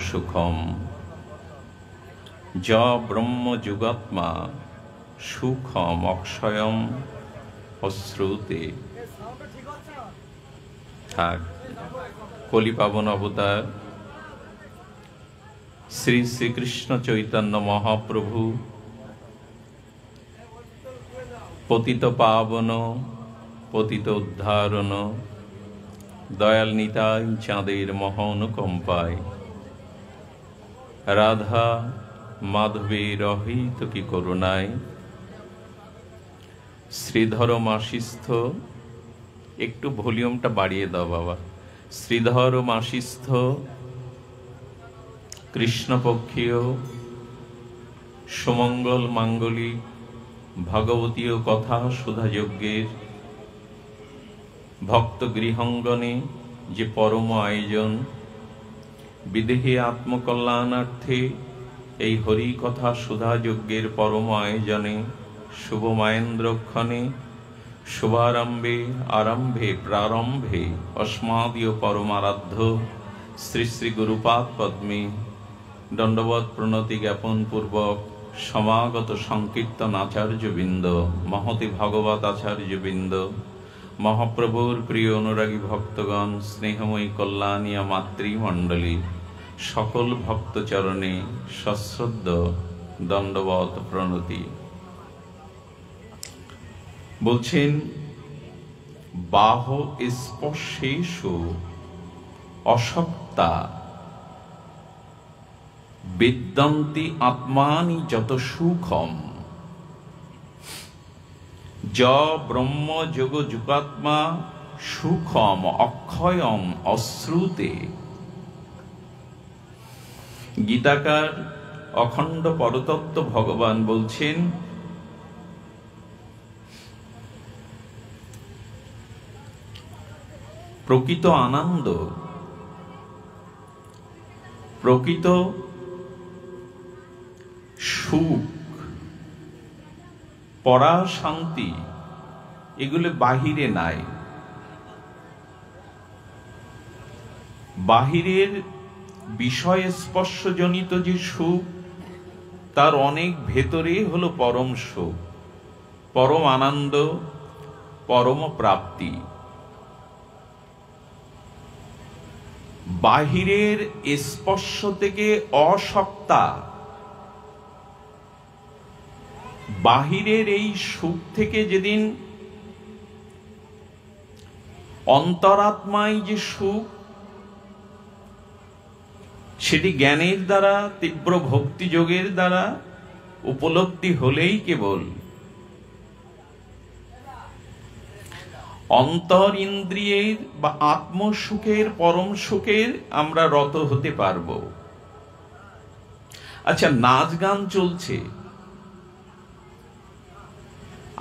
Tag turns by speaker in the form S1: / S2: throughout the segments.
S1: সুখম য ব্রহ্ম যুগাত্মা সুখম অক্ষয়ম অশ্রুতে। থাক কলি পাবন অবতার শ্রী শ্রীকৃষ্ণ চৈতন্য মহাপ্রভু পতিত পাবন পতিত উদ্ধারণ দয়াল নিতাই চাঁদের মহানুকম্পায় রাধা মাধবের অহিত কি করুণায় শ্রীধর মাসিস্থ, একটু ভলিউমটা বাড়িয়ে দাও বাবা, শ্রীধর মাসিস্থ কৃষ্ণপক্ষীয় সুমঙ্গল মাঙ্গলিক ভগবতীয় কথা সুধাযজ্ঞের ভক্ত গৃহঙ্গনে যে পরম আয়োজন, বিদেহী আত্মকল্যাণার্থে এই হরি কথা সুধাযজ্ঞের পরম আয়োজনে শুভ মায়েন্দ্রক্ষণে শুভারম্ভে আরম্ভে প্রারম্ভে অস্মাদীয় পরমারাধ্য শ্রী শ্রী গুরুপাদ পদ্মে দণ্ডবৎ প্রণতি জ্ঞাপন পূর্বক সমাগত সংকীর্তন আচার্যবৃন্দ, মহতি ভাগবত আচার্যবৃন্দ, মহাপ্রভুর প্রিয় অনুরাগী ভক্তগণ, স্নেহময়ী কল্যাণীয় মাতৃমণ্ডলী, সকল ভক্তচরণে সশ্রদ্ধ দণ্ডবৎ প্রণতি। বলছেন বাহ স্পর্শেষু অসক্তা বিদ্যন্তি আত্মানি যত সুখম য ব্রহ্ম যোগ যুগাত্মা সুখম অক্ষয়ম অশ্রুতে। গীতাকার অখণ্ড পরতত্ত্ব ভগবান বলছেন প্রকৃত আনন্দ, প্রকৃত সুখ, পরা শান্তি এগুলো বাহিরে নাই। বাহিরের বিষয় স্পর্শজনিত যে সুখ, তার অনেক ভেতরে হলো পরম সুখ, পরম আনন্দ, পরম প্রাপ্তি। বাহিরের স্পর্শ থেকে অসক্তা, বাহিরের এই সুখ থেকে যেদিন অন্তরাত্মায় যে সুখ, সেটি জ্ঞানের দ্বারা, তীব্র ভক্তি যোগের দ্বারা উপলব্ধি হলেই কেবল অন্তর ইন্দ্রিয়ের বা আত্মসুখের, পরম সুখের আমরা রত হতে পারব। আচ্ছা, নাচ গান চলছে,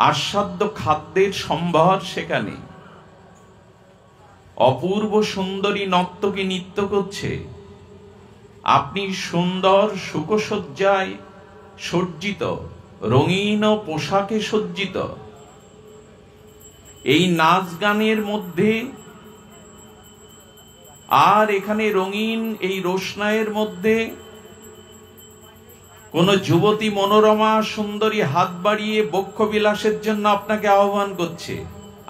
S1: আস্বাদ্য খাদ্যের সম্ভার সেখানে, অপূর্ব সুন্দরী নর্তকী নৃত্য করছে, আপনি সুন্দর সুখসজ্জায় সজ্জিত, রঙিন পোশাকে সজ্জিত। এই নাচ গানের মধ্যে আর এখানে রঙিন এই রোশনাইয়ের মধ্যে কোন যুবতী মনোরমা সুন্দরী হাত বাড়িয়ে বক্ষ বিলাসের জন্য আপনাকে আহ্বান করছে,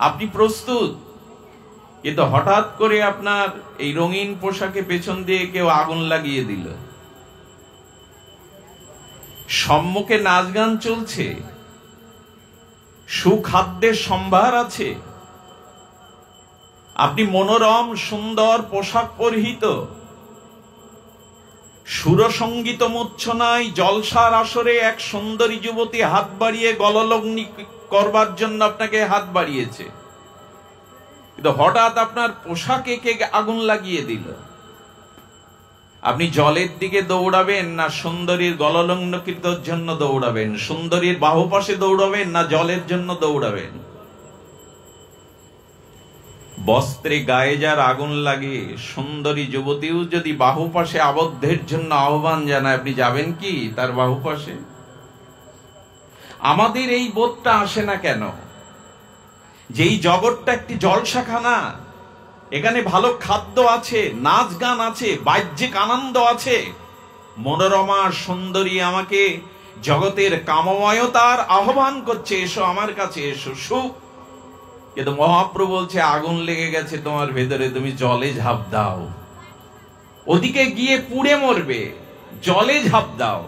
S1: আপনি প্রস্তুত, কিন্তু হঠাৎ করে আপনার এই রঙিন পোশাকে পেছন দিয়ে কেউ আগুন লাগিয়ে দিল। সম্মুখে নাচ গান চলছে, সুখাদ্যের সম্ভার আছে, আপনি মনোরম সুন্দর পোশাক পরিহিত, সুরসঙ্গীত মূর্ছনায় জলসার আসরে এক সুন্দরী যুবতী হাত বাড়িয়ে গললগ্নি করবার জন্য আপনাকে হাত বাড়িয়েছে, কিন্তু হঠাৎ আপনার পোশাকে কে আগুন লাগিয়ে দিল। আপনি জলের দিকে দৌড়াবেন না সুন্দরীর গললগ্নকৃতর জন্য দৌড়াবেন? সুন্দরীর বাহুপাশে দৌড়াবেন না জলের জন্য দৌড়াবেন? বস্ত্রে গায়ে যার আগুন লাগে, সুন্দরী যুবতীও যদি বাহুপাশে আবদ্ধের জন্য আহ্বান জানায়, আপনি যাবেন কি তার বাহুপাশে? আমাদের এই বোধটা আসে না কেন? যেই জগৎটা একটি জলসাখানা, এখানে ভালো খাদ্য আছে, নাচ গান আছে, বাহ্যিক আনন্দ আছে। মনোরমা সুন্দরী আমাকে জগতের কামময়তার আহ্বান করছে, এসো আমার কাছে এসো, সুখ। কিন্তু মহাপ্রভু বলছে আগুন লেগে গেছে তোমার ভেতরে, তুমি জলে ঝাঁপ দাও, ওদিকে গিয়ে পুড়ে মরবে, জলে ঝাঁপ দাও।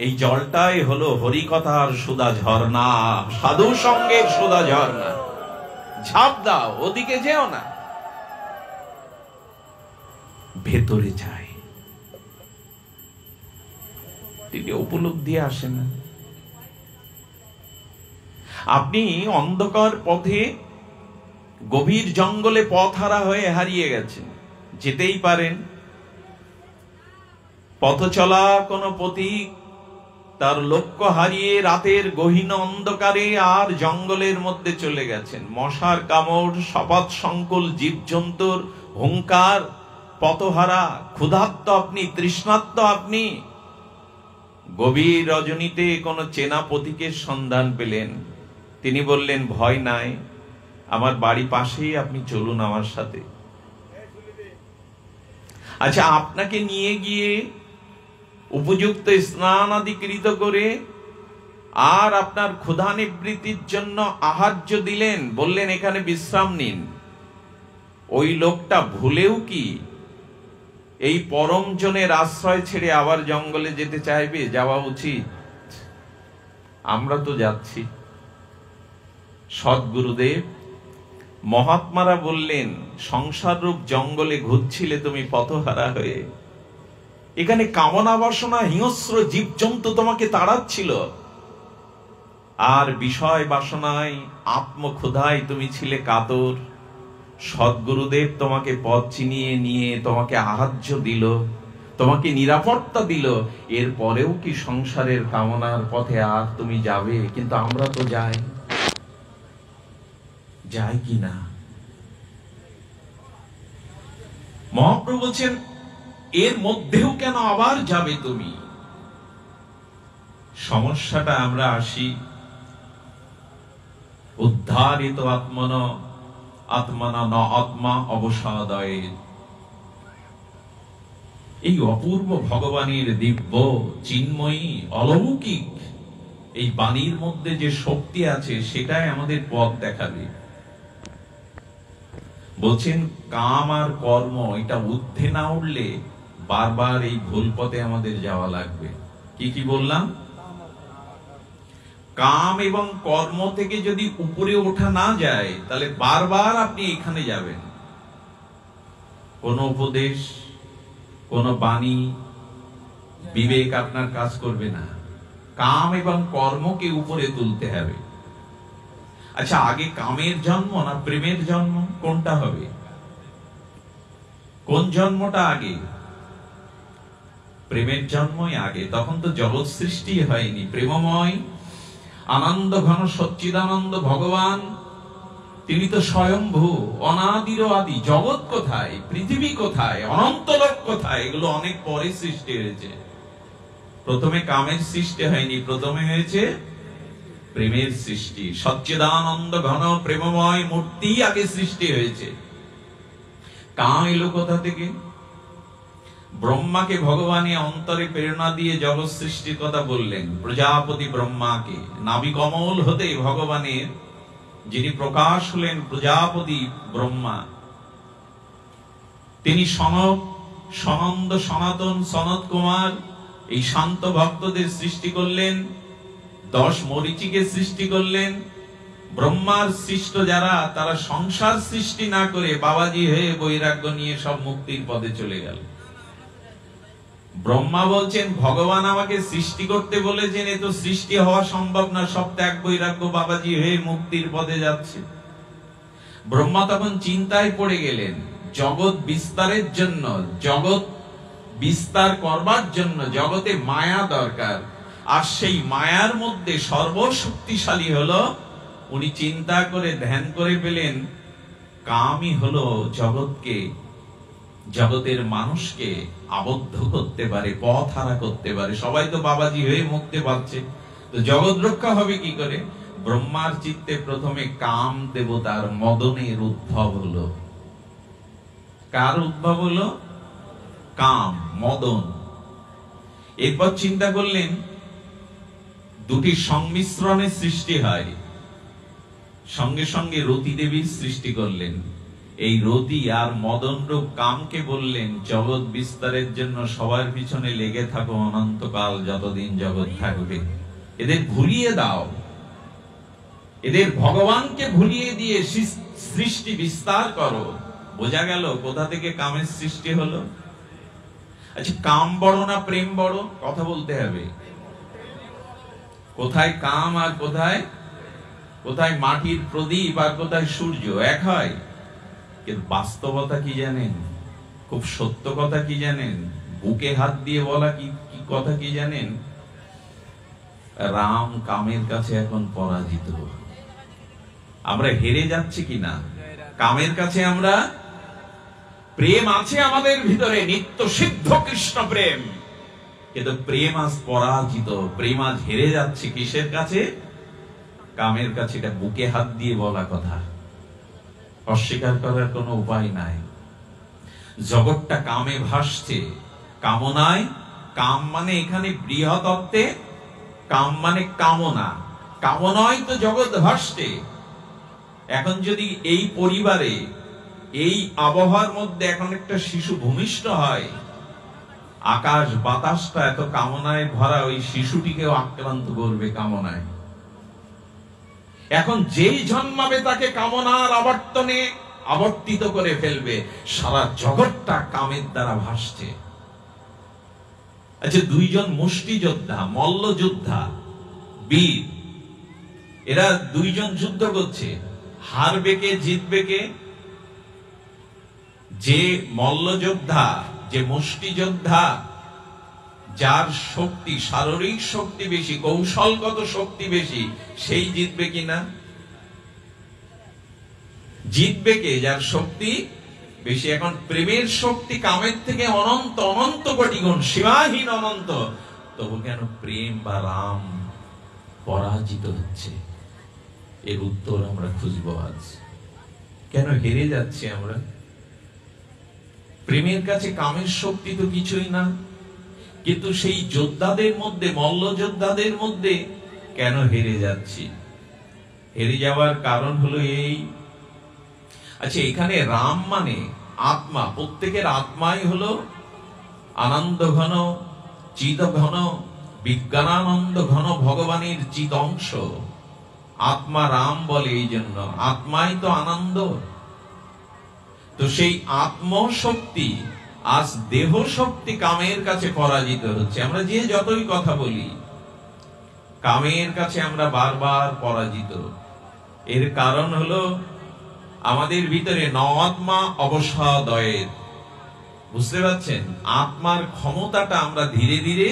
S1: এই জলটাই হলো হরিকথার সুধা ঝর্ণা, সাধু সঙ্গের সুধা ঝর্ণা। ঝাঁপ দাও, ওদিকে যেও না, ভেতরে যায়। তিনি উপলব্ধি আসে না। আপনি অন্ধকার পথে গভীর জঙ্গলে পথহারা হয়ে হারিয়ে গেছেন, যেতেই পারেন। পথ চলা কোন পথিক তার লক্ষ্য হারিয়ে রাতের গহীন অন্ধকারে আর জঙ্গলের মধ্যে চলে গেছেন। মশার কামড়, শপথ সংকুল জীবজন্তুর হুঙ্কার, পথহারা, ক্ষুধার্ত আপনি, তৃষ্ণার্ত আপনি। গভীর রজনীতে কোন চেনা পথিকের সন্ধান পেলেন। তিনি বললেন, ভয় নাই, আমার বাড়ি পাশেই, আপনি চলুন আমার সাথে। আচ্ছা, আপনাকে নিয়ে গিয়ে উপযুক্ত স্নান আদি কৃত করে আর আপনার ক্ষুধা নিবৃত্তির জন্য আহার্য দিলেন, বললেন এখানে বিশ্রাম নিন। ওই লোকটা ভুলেও কি এই পরম জনের আশ্রয় ছেড়ে আবার জঙ্গলে যেতে চাইবে? যাওয়া উচিত। আমরা তো যাচ্ছি। সদ্গুরুদেব মহাত্মারা বললেন, সংসার রূপ জঙ্গলে ঘুরছিলে তুমি পথহারা হয়ে, এখানে কামনা বাসনা হিংস্র জীবজন্তু তোমাকে তাড়াচ্ছিল, আর বিষয় বাসনায় আত্মক্ষুধায় তুমি ছিলে কাতর। সদ্গুরুদেব তোমাকে পথ চিনিয়ে নিয়ে তোমাকে আহার্য দিল, তোমাকে নিরাপত্তা দিল, এরপরেও কি সংসারের কামনার পথে আর তুমি যাবে? কিন্তু আমরা তো যাই কি না? মহাপ্রভু বলছেন, এর মধ্যেও কেন আবার যাবে তুমি? সমস্যাটা আমরা আসি উদ্ধারিত আত্মনা ন আত্মা অবসাদয়ে। এই অপূর্ব ভগবানের দিব্য চিন্ময়ী অলৌকিক এই বাণীর মধ্যে যে শক্তি আছে, সেটাই আমাদের পথ দেখাবে। বলছেন, কাম আর কর্ম এটা ঊর্ধ্বে না উঠলে বারবার এই ভুল পথে আমাদের যাওয়া লাগবে। কি বললাম? কাম এবং কর্ম থেকে যদি উপরে ওঠা না যায়, তাহলে বারবার আপনি এখানে যাবেন। কোন উপদেশ, কোন বাণী, বিবেক আপনার কাজ করবে না। কাম এবং কর্মকে উপরে তুলতে হবে। আচ্ছা, আগে কামের জন্ম না প্রেমের জন্ম, কোনটা হবে? কোন জন্মটা আগে? প্রেমের জন্মই আগে। তখন তো জগৎ সৃষ্টি হয়নি। প্রেমময় আনন্দ ঘন সচ্চিদানন্দ ভগবান, তিনি তো স্বয়ংভূ, অনাদির আদি। জগৎ কোথায়? পৃথিবী কোথায়? অনন্ত লোক কোথায়? এগুলো অনেক পরে সৃষ্টি হয়েছে। প্রথমে কামের সৃষ্টি হয়নি, প্রথমে হয়েছে প্রেমের সৃষ্টি। সচ্চিদানন্দ ঘন প্রেমময় মূর্তি আগে সৃষ্টি হয়েছে। কাম এলো কোথা থেকে? ব্রহ্মাকে ভগবানের অন্তরে প্রেরণা দিয়ে জগৎ সৃষ্টির কথা বললেন। প্রজাপতি ব্রহ্মাকে, নাভি কমল হতে ভগবানের যিনি প্রকাশ হলেন প্রজাপতি ব্রহ্মা, তিনি সনন্দ সনাতন সনত কুমার এই শান্ত ভক্তদের সৃষ্টি করলেন। 10 মরীচিকে সৃষ্টি করলেন। ব্রহ্মার সৃষ্ট যারা, তারা সংসার সৃষ্টি না করে বাবাজি হয়ে বৈরাগ্য নিয়ে সব মুক্তির পথে চলে গেল। ব্রহ্মা বলছেন, ভগবান আমাকে সৃষ্টি করতে বলেছেন, এ তো সৃষ্টি হওয়া সম্ভব না, সব ত্যাগ বৈরাগ্য বাবাজি হয়ে মুক্তির পথে যাচ্ছে। ব্রহ্মা তখন চিন্তায় পড়ে গেলেন। জগৎ বিস্তারের জন্য, জগৎ বিস্তার করবার জন্য জগতে মায়া দরকার, আর সেই মায়ার মধ্যে সর্বশক্তিশালী হলো, উনি চিন্তা করে ধ্যান করে পেলেন, কামই হলো জগৎকে, জগতের মানুষকে আবদ্ধ করতে পারে, পথ হারা করতে পারে। সবাই তো বাবাজি হয়ে মুক্তি পাচ্ছে, তো জগৎ রক্ষা হবে কি করে? ব্রহ্মার চিত্তে প্রথমে কাম দেবতার মদনের উদ্ভব হলো। কার উদ্ভব হলো? কাম, মদন। এরপর চিন্তা করলেন দুটির সংমিশ্রণে সৃষ্টি হয়, সঙ্গে সঙ্গে রতি দেবীর সৃষ্টি করলেন। এই রতি আর মদন রূপ কামকে বললেন জগৎ বিস্তারের জন্য সবার পিছনে লেগে থাকো অনন্তকাল, যতদিন জগৎ থাকবে। এদের ভুলিয়ে দাও, এদের ভগবানকে ভুলিয়ে দিয়ে সৃষ্টি বিস্তার করো। বোঝা গেল কোথা থেকে কামের সৃষ্টি হলো। আচ্ছা, কাম বড় না প্রেম বড়? কথা বলতে হবে। কোথায় কাম আর কোথায় মাটির প্রদীপ আর কোথায় সূর্য এক হয়? কিন্তু বাস্তবতা কি জানেন? খুব সত্য কথা কি জানেন? বুকে হাত দিয়ে বলা কি কথা কি জানেন? রাম কামের কাছে এখন পরাজিত। আমরা হেরে যাচ্ছি কিনা কামের কাছে? আমরা প্রেম আছে আমাদের ভিতরে, নিত্য সিদ্ধ কৃষ্ণ প্রেম, কিন্তু প্রেম আজ পরাজিত। প্রেম আজ হেরে যাচ্ছে কিসের কাছে? কামের কাছে। এটা বুকে হাত দিয়ে বলা কথা, অস্বীকার করার কোনো উপায় নাই। জগৎটা কামে ভাসছে, কামনায়। কাম মানে এখানে বৃহৎ অর্থে কাম মানে কামনা, কামনায় তো জগৎ ভাসছে। এখন যদি এই পরিবারে এই আবহাওয়ার মধ্যে এখন একটা শিশু ভূমিষ্ঠ হয়, আকাশ বাতাসটা এত কামনায় ভরা, ওই শিশুটিকেও আক্রান্ত করবে কামনায়। এখন যেই জন্মাবে তাকে কামনার আবর্তনে আবর্তিত করে ফেলবে। সারা জগৎটা কামের দ্বারা ভাসছে। আচ্ছা, দুইজন মুষ্টিযোদ্ধা, মল্লযোদ্ধা, বীর, এরা দুইজন যুদ্ধ করছে। হারবে কে, জিতবে কে? যে মল্লযোদ্ধা, যে মুষ্টিযোদ্ধা, যার শক্তি, শারীরিক শক্তি বেশি, কৌশলগত শক্তি বেশি, সেই জিতবে কিনা? জিতবে কে? যার শক্তি বেশি। এখন প্রেমের শক্তি কামের থেকে অনন্ত অনন্ত কোটি গুণ, সীমাহীন অনন্ত। তবু কেন প্রেম বা রাম পরাজিত হচ্ছে? এর উত্তর আমরা খুঁজবো আজ। কেন হেরে যাচ্ছে আমরা? প্রেমের কাছে কামের শক্তি তো কিছুই না, কিন্তু সেই যোদ্ধাদের মধ্যে, মল্লযোদ্ধাদের মধ্যে কেন হেরে যাচ্ছি? হেরে যাওয়ার কারণ হলো এই। আচ্ছা, এখানে রাম মানে আত্মা। প্রত্যেকের আত্মাই হলো আনন্দ ঘন, চিত ঘন, বিজ্ঞানানন্দ ঘন ভগবানের চিত অংশ। আত্মা রাম বলে এই জন্য, আত্মাই তো আনন্দ। তো সেই আত্মশক্তি আজ দেহ শক্তি কামের কাছে পরাজিত হচ্ছে। আমরা যে যতই কথা বলি, কামের কাছে আমরা বারবার পরাজিত। এর কারণ হলো আমাদের ভিতরে নআত্মা অবসাদয়ের। বুঝতে পারছেন? আত্মার ক্ষমতাটা আমরা ধীরে ধীরে,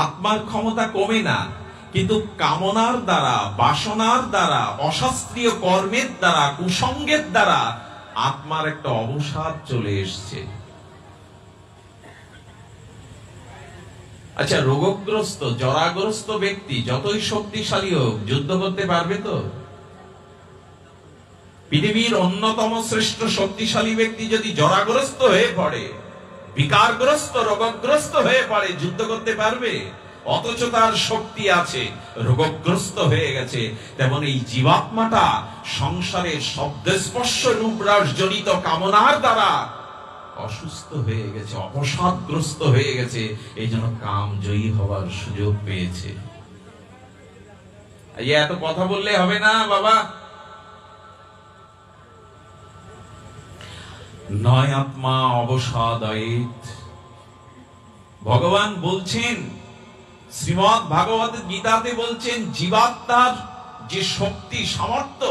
S1: আত্মার ক্ষমতা কমে না, কিন্তু কামনার দ্বারা, বাসনার দ্বারা, অশাস্ত্রীয় কর্মের দ্বারা, কুসঙ্গের দ্বারা আত্মার একটা অবসাদ চলে এসছে। আচ্ছা, রোগগ্রস্ত, জরাগ্রস্ত ব্যক্তি যতই শক্তিশালী হোক, যুদ্ধ করতে পারবে তো? পৃথিবীর অন্যতম শ্রেষ্ঠ শক্তিশালী ব্যক্তি যদি জরাগ্রস্ত হয়ে পড়ে, বিকারগ্রস্ত, রোগগ্রস্ত হয়ে পড়ে, যুদ্ধ করতে পারবে? অথচ তার শক্তি আছে, রোগগ্রস্ত হয়ে গেছে। তেমন এই জীবাত্মাটা সংসারের শব্দস্পর্শ রূপরাস জনিত কামনার দ্বারা অসুস্থ হয়ে গেছে, অবসাদগ্রস্ত হয়ে গেছে। এই জন্য কাম জয়ী হওয়ার সুযোগ পেয়েছে। এত কথা বললে হবে না বাবা। নয় আত্মা অবসাদয়েত। ভগবান বলছেন, শ্রীমদ্ ভাগবত গীতাতে বলছেন, জীবাত্মার যে শক্তি, সামর্থ্য,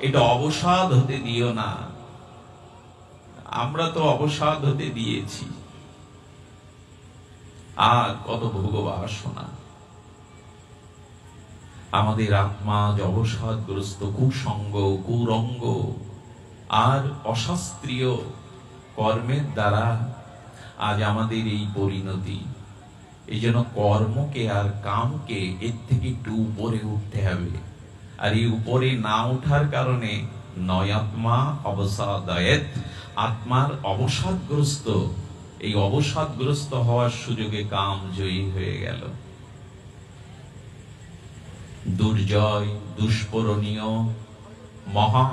S1: এটা অবসাদ হতে দিও না। আমরা তো অবসাদ হতে দিয়েছি। আর কত ভোগবাসনা। আমাদের আত্মা অবসাদগ্রস্ত, কুসঙ্গ, কুরঙ্গ আর অশাস্ত্রীয় কর্মের দ্বারা আজ আমাদের এই পরিণতি। এই জন্য কর্মকে আর কামকে এর থেকে একটু উপরে উঠতে হবে। আর এই উপরে না ওঠার কারণে নয়াত্মা অবসাদয়েত, আত্মার অবসাদগ্রস্ত, এই অবসাদগ্রস্ত হওয়ার সুযোগে কাম জয়ী হয়ে গেল। দুর্জয়, দুষ্পরণীয়, মহা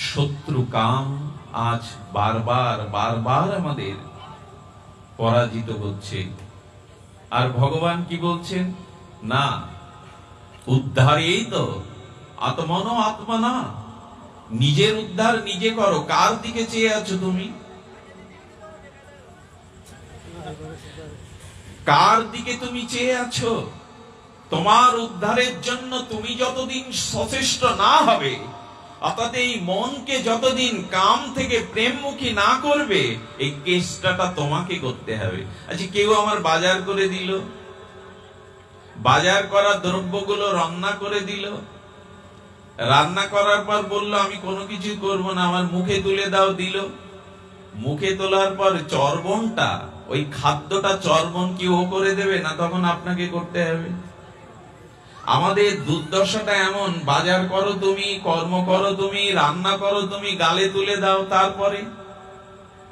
S1: শত্রু কাম আজ বারবার বারবার আমাদের পরাজিত করছে। আর ভগবান কি বলছেন? না, উদ্ধার এই তো আত্মনো আত্মনা, নিজের উদ্ধার নিজে করো। কার দিকে চেয়ে আছো তুমি? কার দিকে তুমি চেয়ে আছো? তোমার উদ্ধারের জন্য তুমি যতদিন সচেষ্ট না হবে, অর্থাৎ এই মনকে যতদিন কাম থেকে প্রেমমুখী না করবে, এই চেষ্টাটা তোমাকে করতে হবে। আচ্ছা, কেউ আমার বাজার করে দিল, বাজার করা দ্রব্যগুলো রান্না করে দিল, রান্না করার পর বলল আমি কোনো কিছু করব না, আমার মুখে তুলে দাও, দিল। মুখে তোলার পর চর্বণটা, ওই খাদ্যটা চর্বণ কি ও করে দেবে না? তখন আপনাকে করতে হবে। আমাদের দুর্দশাটা এমন, বাজার করো তুমি, কর্ম করো তুমি, রান্না করো তুমি, গালে তুলে দাও, তারপরে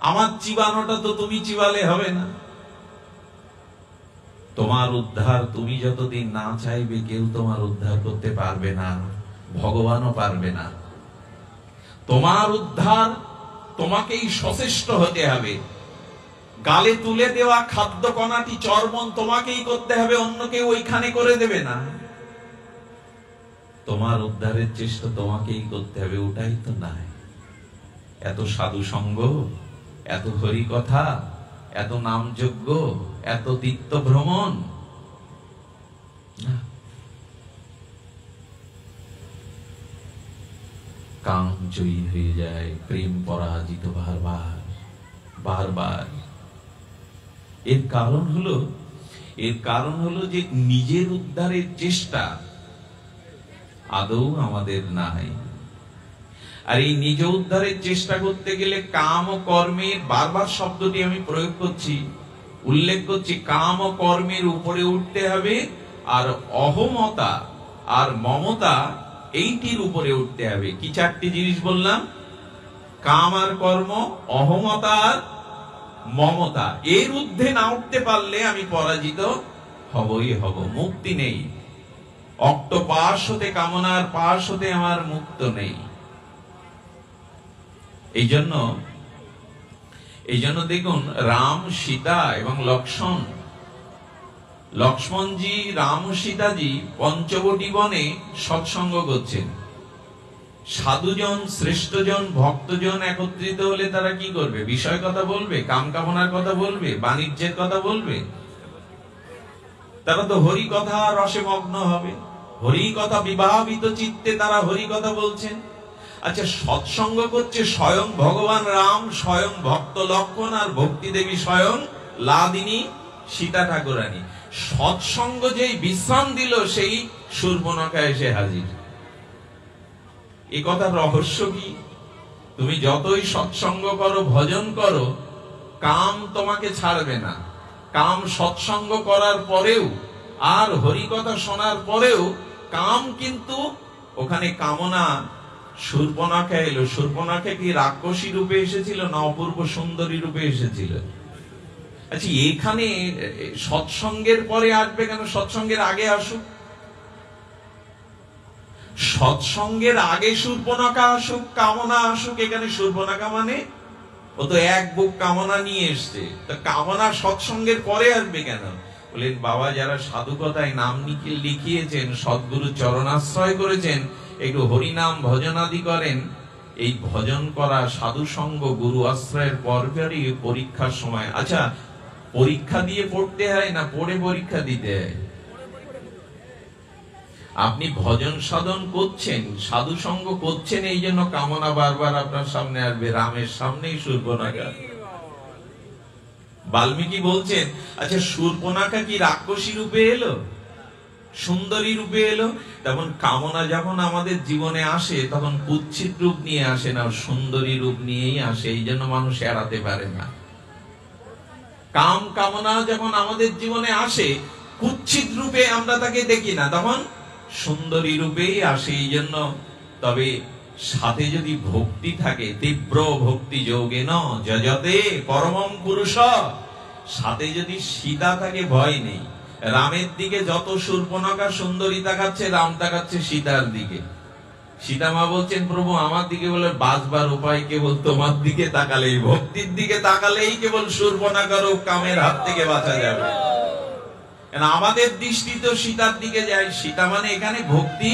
S1: আমার চিবানোটা তো তুমি চিবালে হবে না। তোমার উদ্ধার তুমি যতদিন না চাইবে, কেউ তোমার উদ্ধার করতে পারবে না, ভগবানও পারবে না। তোমার উদ্ধার তোমাকেই সচেষ্ট হতে হবে। গালে তুলে দেওয়া খাদ্য কণাটি চর্বণ তোমাকেই করতে হবে, অন্য কেউ ওইখানে করে দেবে না। তোমার উদ্ধারের চেষ্টা তোমাকেই করতে হবে, ওটাই তো নাই। এত সাধু সঙ্গ, এত হরি কথা, এত নামযজ্ঞ, এত তীর্থ ভ্রমণ, কাম জয়ী হয়ে যায়, প্রেম পরাজিত বারবার বারবার। এর কারণ হলো যে নিজের উদ্ধারের চেষ্টা আদৌ আমাদের নাই। আর এই নিজ উদ্ধারের চেষ্টা করতে গেলে কাম ও কর্মের, বারবার শব্দটি আমি প্রয়োগ করছি, উল্লেখ করছি, কাম ও কর্মের উপরে উঠতে হবে, আর অহমতা আর মমতা এইটির উপরে উঠতে হবে। কি চারটি জিনিস বললাম? কাম আর কর্ম, অহমতা আর মমতা। এর ঊর্ধ্বে না উঠতে পারলে আমি পরাজিত হবই হব, মুক্তি নেই। অক্টোপাস হতে, কামনার পাশ হতে আমার মুক্ত নেই। এই জন্য দেখুন, রাম, সীতা এবং লক্ষ্মণজি, রাম ও সীতাজি পঞ্চবটী বনে সৎসঙ্গ করছেন। সাধুজন, শ্রেষ্ঠজন, ভক্তজন একত্রিত হলে তারা কি করবে? বিষয় কথা বলবে, কাম কামনার কথা বলবে, বাণিজ্যের কথা বলবে? তারা তো হরি কথা রসে মগ্ন হবে, হরি কথা বিবাহিত চিত্তে তারা হরি কথা বলছেন। আচ্ছা, সৎসঙ্গ করছে স্বয়ং ভগবান রাম, স্বয়ং ভক্ত লক্ষণ, আর ভক্তি দেবী স্বয়ং লাদিনী সীতা ঠাকুরানী। সৎসঙ্গ যেই বিশ্রাম দিল, সেই শূর্পণখা এসে হাজির। এ কথার রহস্য কি? তুমি যতই সৎসঙ্গ করো, ভজন করো, কাম তোমাকে ছাড়বে না। কাম সৎসঙ্গ করার পরেও আর হরিকথা শোনার পরেও কাম কিন্তু ওখানে কামনা, শূর্পণখা এলো। শূর্পণখা কি রাক্ষসী রূপে এসেছিল না অপূর্ব সুন্দরী রূপে এসেছিল? আচ্ছা, এখানে সৎসঙ্গের পরে আসবে কেন? সৎসঙ্গের আগে আসুক। সৎসঙ্গের আগে শূর্পণখা আসুক, কামনা আসুক। এখানে শূর্পণখা মানে ও তো এক বুক কামনা নিয়ে এসছে, তা কামনা সৎসঙ্গের পরে আসবে কেন? বলেন, বাবা যারা সাধুকথায় নাম লিখিয়েছেন, সদ্গুরু চরণাশ্রয় করেছেন, একটু হরিনাম ভজন আদি করেন, এই ভজন করা, সাধু সঙ্গ, গুরু আশ্রয়ের পরপরই পরীক্ষার সময়। আচ্ছা, পরীক্ষা দিয়ে পড়তে হয় না পড়ে পরীক্ষা দিতে হয়? আপনি ভজন সাধন করছেন, সাধু সঙ্গ করছেন, এই জন্য কামনা বারবার আপনার সামনে আসবে। রামের সামনেই শূর্পণখা। বাল্মীকি বলছেন, আচ্ছা শূর্পণখা কি রাক্ষসী রূপে এলো, সুন্দরী রূপে এলো? তেমন কামনা যখন আমাদের জীবনে আসে, তখন কুৎসিত রূপ নিয়ে আসে না, সুন্দরী রূপ নিয়েই আসে। এই জন্য মানুষ এড়াতে পারে না। কাম কামনা যখন আমাদের জীবনে আসে, কুৎসিত রূপে আমরা তাকে দেখি না, তখন সুন্দরী রূপেই আসে। এই জন্য তবে সাথে যদি ভক্তি থাকে, তীব্র ভক্তি যোগেন যজতে পরমং পুরুষ, সাথে যদি সীতা থাকে ভয় নেই। রামের দিকে যত শূর্পণখা সুন্দরী তাকাচ্ছে, রাম তাকাচ্ছে সীতার দিকে। সীতা মা বলছেন, প্রভু আমার দিকে বলে বাঁচবার উপায় কেবল তোমার দিকে তাকালেই, ভক্তির দিকে তাকালেই কেবল শূর্পণখার ও কামের হাত থেকে বাঁচা যাবে। আমাদের দৃষ্টি তো সীতার দিকে যায়। সীতা মানে এখানে ভক্তি,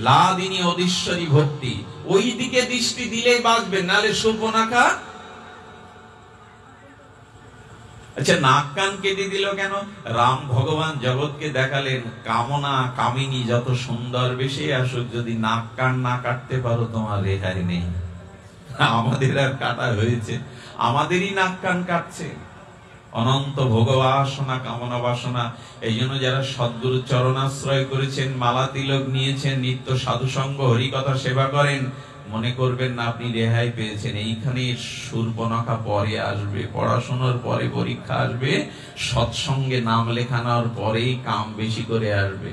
S1: লাদিনী অধীশ্বরী ভক্তি, ওই দিকে দৃষ্টি দিলেই বাঁচবেন, নাহলে শূর্পণখা। আচ্ছা, নাক কান কেটে দিল কেন? রাম ভগবান জগৎকে দেখালেন, কামনা কামিনী যত সুন্দর বেশে আসুক, যদি নাক কান না কাটতে পারো তোমার রেহাই নেই। আমাদের আর কাটা হয়েছে, আমাদেরই নাক কান কাটছে। অনন্ত ভোগবাসনা, কামনা বাসনা। এই জন্য যারা সদ্গুরু চরণাশ্রয় করেছেন, মালা তিলক নিয়েছেন, নিত্য সাধুসঙ্গ হরিকথা সেবা করেন, মনে করবেন না আপনি রেহাই পেয়েছেন। এইখানে শূর্পণখা পরে আসবে, পড়াশোনার পরে পরীক্ষা আসবে, সৎসঙ্গে নাম লেখানোর পরেই কাম বেশি করে আসবে।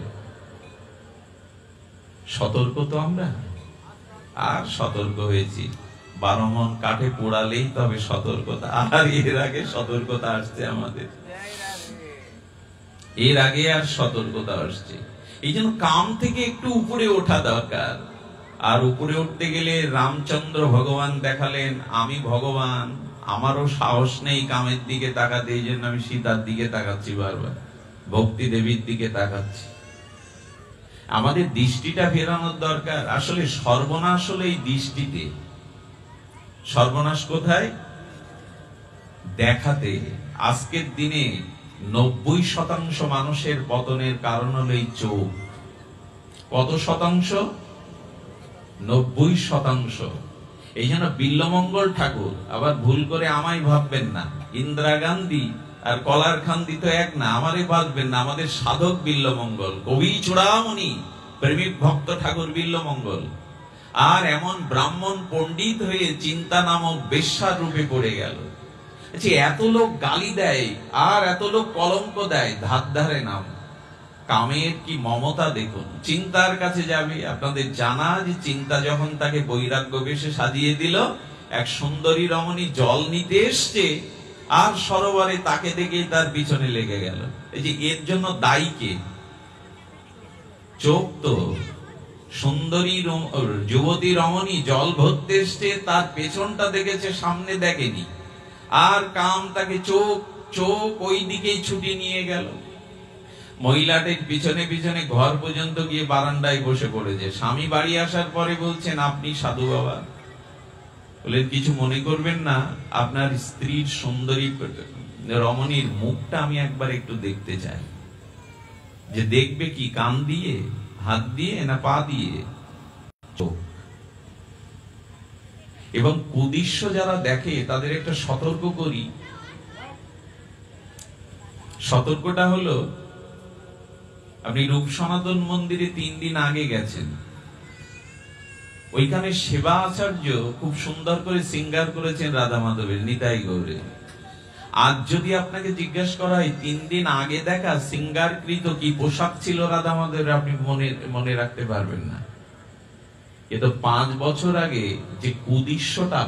S1: সতর্ক তো আমরা, আর সতর্ক হয়েছি। 12 মণ কাঠে পোড়ালেই তবে সতর্কতা, আর এর আগে সতর্কতা আসছে আমাদের, এর আগে আর সতর্কতা আসছে। এই জন্য কাম থেকে একটু উপরে ওঠা দরকার। আর উপরে উঠতে গেলে রামচন্দ্র ভগবান দেখালেন, আমি ভগবান, আমারও সাহস নেই কামের দিকে তাকাতে, এই জন্য আমি সীতার দিকে তাকাচ্ছি, বারবার ভক্তি দেবীর দিকে তাকাচ্ছি। আমাদের দৃষ্টিটা ফেরানোর দরকার। আসলে সর্বনাশ হলো এই দৃষ্টিতে। সর্বনাশ কোথায়? দেখাতে। আজকের দিনে 90% মানুষের পতনের কারণ হলো এই চোখ। কত শতাংশ? 90%। এই জন্য বিল্লমঙ্গল ঠাকুর, আবার ভুল করে আমায় ভাববেন না, ইন্দিরা গান্ধী আর কলার খান্দি তো এক না, আমারে ভাববেন না, আমাদের সাধক বিল্লমঙ্গল, কবি চূড়ামণি প্রেমিক ভক্ত ঠাকুর বিল্লমঙ্গল। আর এমন ব্রাহ্মণ পণ্ডিত হয়ে চিন্তা নামক বেশ্যার রূপে পড়ে গেল। এত লোক গালি দেয় আর এত লোক কলঙ্ক দেয়, ধার ধারে নাম। কামের কি মমতা দেখুন। চিন্তার কাছে যাবে, আপনাদের জানা যে চিন্তা যখন তাকে বৈরাগ্য বেশে সাজিয়ে দিল, এক সুন্দরী রমণী জল নিতে এসছে, আর সরোবরে তাকে দেখে তার পিছনে লেগে গেল। এই যে এর জন্য দায়ী কে? চোখ তো। সুন্দরী যুবতী রমণী জল ভরতে এসছে, তার পেছনটা দেখেছে, সামনে দেখেনি। আর কাম তাকে চোখ ওই দিকেই ছুটি নিয়ে গেল। মহিলাটির পিছনে পিছনে ঘর পর্যন্ত গিয়ে বারান্দায় বসে পড়েছে। স্বামী বাড়ি আসার পরে বলছেন, আপনি সাধু বাবা? বলেন, কিছু মনে করবেন না, আপনার স্ত্রীর সুন্দরী রমণীর মুখটা আমি একবার একটু দেখতে চাই। যে দেখবে কি, কান দিয়ে, হাত দিয়ে, না পা দিয়ে? চোখ। এবং কুদৃশ্য যারা দেখে তাদের একটা সতর্ক করি। সতর্কটা হলো, আপনি রূপ সনাতন মন্দিরে 3 দিন আগে গেছেন, ওইখানে সেবা আচার্য খুব সুন্দর করে সিঙ্গার করেছেন রাধা মাধবের, নিতাই গৌরে। আজ যদি আপনাকে জিজ্ঞাসা করা হয় 3 দিন আগে দেখা সিঙ্গারকৃত কি পোশাক ছিল রাধা মাধবের, আপনি মনে রাখতে পারবেন না। এ তো 5 বছর আগে যে কুদৃশ্যটা,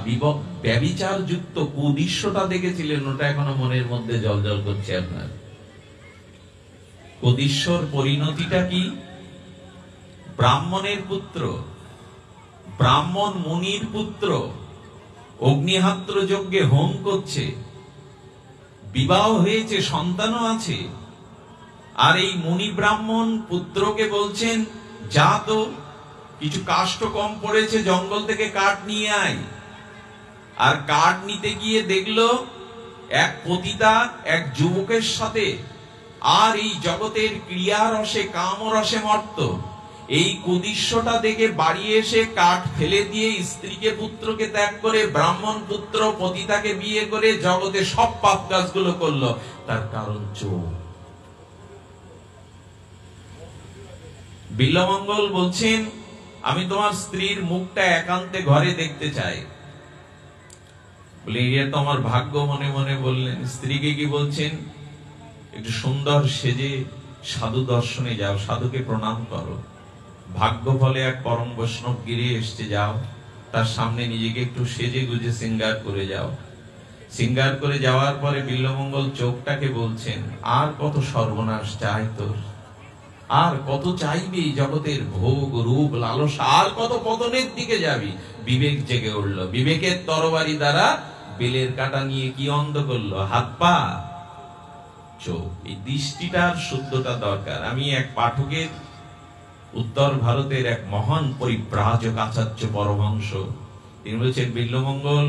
S1: ব্যভিচার যুক্ত কুদৃশ্যটা দেখেছিলেন, ওটা এখনো মনের মধ্যে জ্বলজ্বল করছে আপনার। কুদৃশ্যর পরিণতিটা কি? ব্রাহ্মণের পুত্র, ব্রাহ্মণ মুনির পুত্র, অগ্নিহাত্র যজ্ঞে হোম করছে, বিবাহ হয়েছে, সন্তানও আছে। আর এই মুনি ব্রাহ্মণ পুত্রকে বলছেন, যা তো কিছু কাষ্ঠ কম পড়েছে, জঙ্গল থেকে কাঠ নিয়ে আয়। আর কাঠ নিতে গিয়ে দেখলো এক পতিতা এক যুবকের সাথে, আর এই জগতের ক্রিয়া রসে, কাম রসে মত্ত। এই কুদৃশ্যটা দেখে বাড়ি এসে কাঠ ফেলে দিয়ে স্ত্রীকে পুত্রকে ত্যাগ করে ব্রাহ্মণ পুত্র পতিতাকে বিয়ে করে জগতে সব পাপ কাজগুলো করলো। তার কারণ চোখ। বিল্লমঙ্গল বলছেন, আমি তোমার স্ত্রীর মুখটা একান্তে ঘরে দেখতে চাই। বলে, এটা তো আমার ভাগ্য, মনে মনে বললেন। স্ত্রীকে কি বলছেন? একটু সুন্দর সেজে সাধু দর্শনে যাও, সাধুকে প্রণাম করো। ভাগ্য ফলে এক পরম বৈষ্ণব গিরি এসছে, যাও তার সামনে নিজেকে একটু সেজে গুজে সিঙ্গার করে যাও। সিঙ্গার করে যাওয়ার পরে বিল্বমঙ্গল চোখটাকে বলছেন, আর কত সর্বনাশ চাই তোর, আর কত চাইবি জগতের ভোগ রূপ লালসা, আর কত পতনের দিকে যাবি। বিবেক জেগে উঠল, বিবেকের তরবারি দ্বারা বেলের কাটা নিয়ে কি অন্ধ করলো? হাত পা চোখ। এই দৃষ্টিটার শুদ্ধতা দরকার। আমি এক পাঠকের, উত্তর ভারতের এক মহান পরিব্রাজক আচার্য পরমহংস, তিনি বলছেন, বিল্বমঙ্গল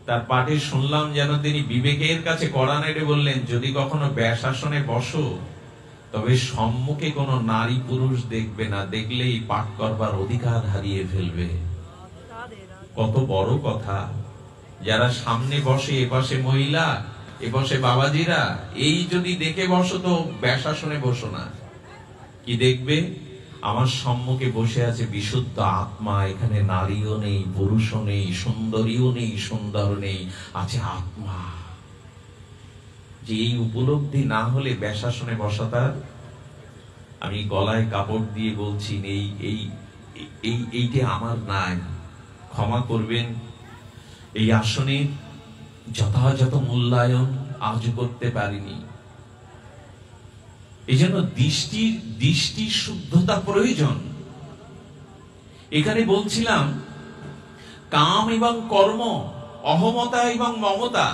S1: তার পাঠে শুনলাম যেন তিনি বিবেকের কাছে কড়া নেড়ে বললেন, যদি কখনো ব্যাসাসনে বসো তবে সম্মুখে কোনো নারী পুরুষ দেখবে না, দেখলেই পাঠ করবার অধিকার হারিয়ে ফেলবে। কত বড় কথা! যারা সামনে বসে, এপাশে মহিলা, এপাশে বাবাজিরা, এই যদি দেখে বসো তো ব্যাসাসনে বসো না। কি দেখবে? আমার সম্মুখে বসে আছে বিশুদ্ধ আত্মা, এখানে নারীও নেই, পুরুষও নেই, সুন্দরীও নেই, সুন্দর নেই, আছে আত্মা। যে এই উপলব্ধি না হলে ব্যাসাসনে বসা তার, আমি গলায় কাপড় দিয়ে বলছি, এইটা আমার নাই, ক্ষমা করবেন। এই আসনে যথাযথ মূল্যায়ন আজ করতে পারিনি। এই জন্য দৃষ্টির শুদ্ধতা প্রয়োজন। এখানে বলছিলাম কাম এবং কর্ম, অহমতা এবং মমতা।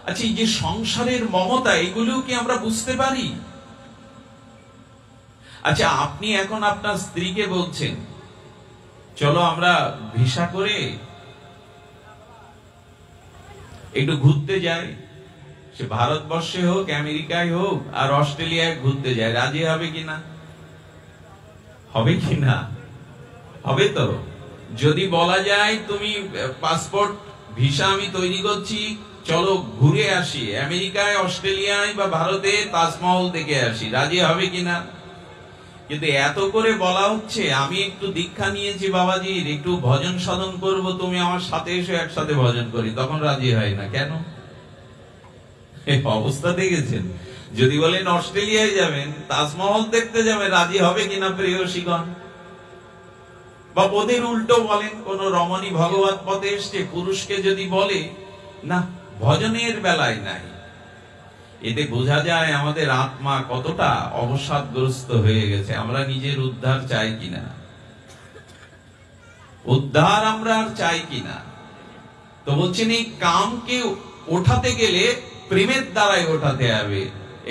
S1: আচ্ছা, এই যে সংসারের মমতা, এগুলো কি আমরা বুঝতে পারি? আচ্ছা, আপনি এখন আপনার স্ত্রীকে বলছেন, চলো আমরা ভিসা করে একটু ঘুরতে যাই, সে ভারতবর্ষে হোক, আমেরিকায় হোক, আর অস্ট্রেলিয়ায় ঘুরতে যায়, রাজি হবে কিনা? হবে কিনা? হবে তো। যদি বলা যায় তুমি পাসপোর্ট ভিসা আমি তৈরি করছি, চলো ঘুরে আসি, আমেরিকায়, অস্ট্রেলিয়ায় বা ভারতে তাজমহল দেখে আসি, রাজি হবে কিনা? কিন্তু এত করে বলা হচ্ছে, আমি একটু দীক্ষা নিয়েছি বাবাজির, একটু ভজন সাধন করব, তুমি আমার সাথে এসে একসাথে ভজন করি, তখন রাজি হয় না কেন? অবস্থা দেখেছেন? যদি বলেন অস্ট্রেলিয়ায় যাবেন, তাজমহল দেখতে যাবেন, রাজি হবে কিনা প্রেয়সীগণ? বা ওদের উল্টো বলেন, কোন রমণী ভগবত পথে এসছে, পুরুষকে যদি বলে না, ভজনের বেলায় নাই, এতে বোঝা যায় আমাদের আত্মা কতটা অবসাদগ্রস্ত হয়ে গেছে। আমরা নিজের উদ্ধার চাই কিনা? উদ্ধার আমরা আর চাই কিনা? তো বলছেন, এই কামকে ওঠাতে গেলে প্রেমের দ্বারাই ওঠাতে হবে।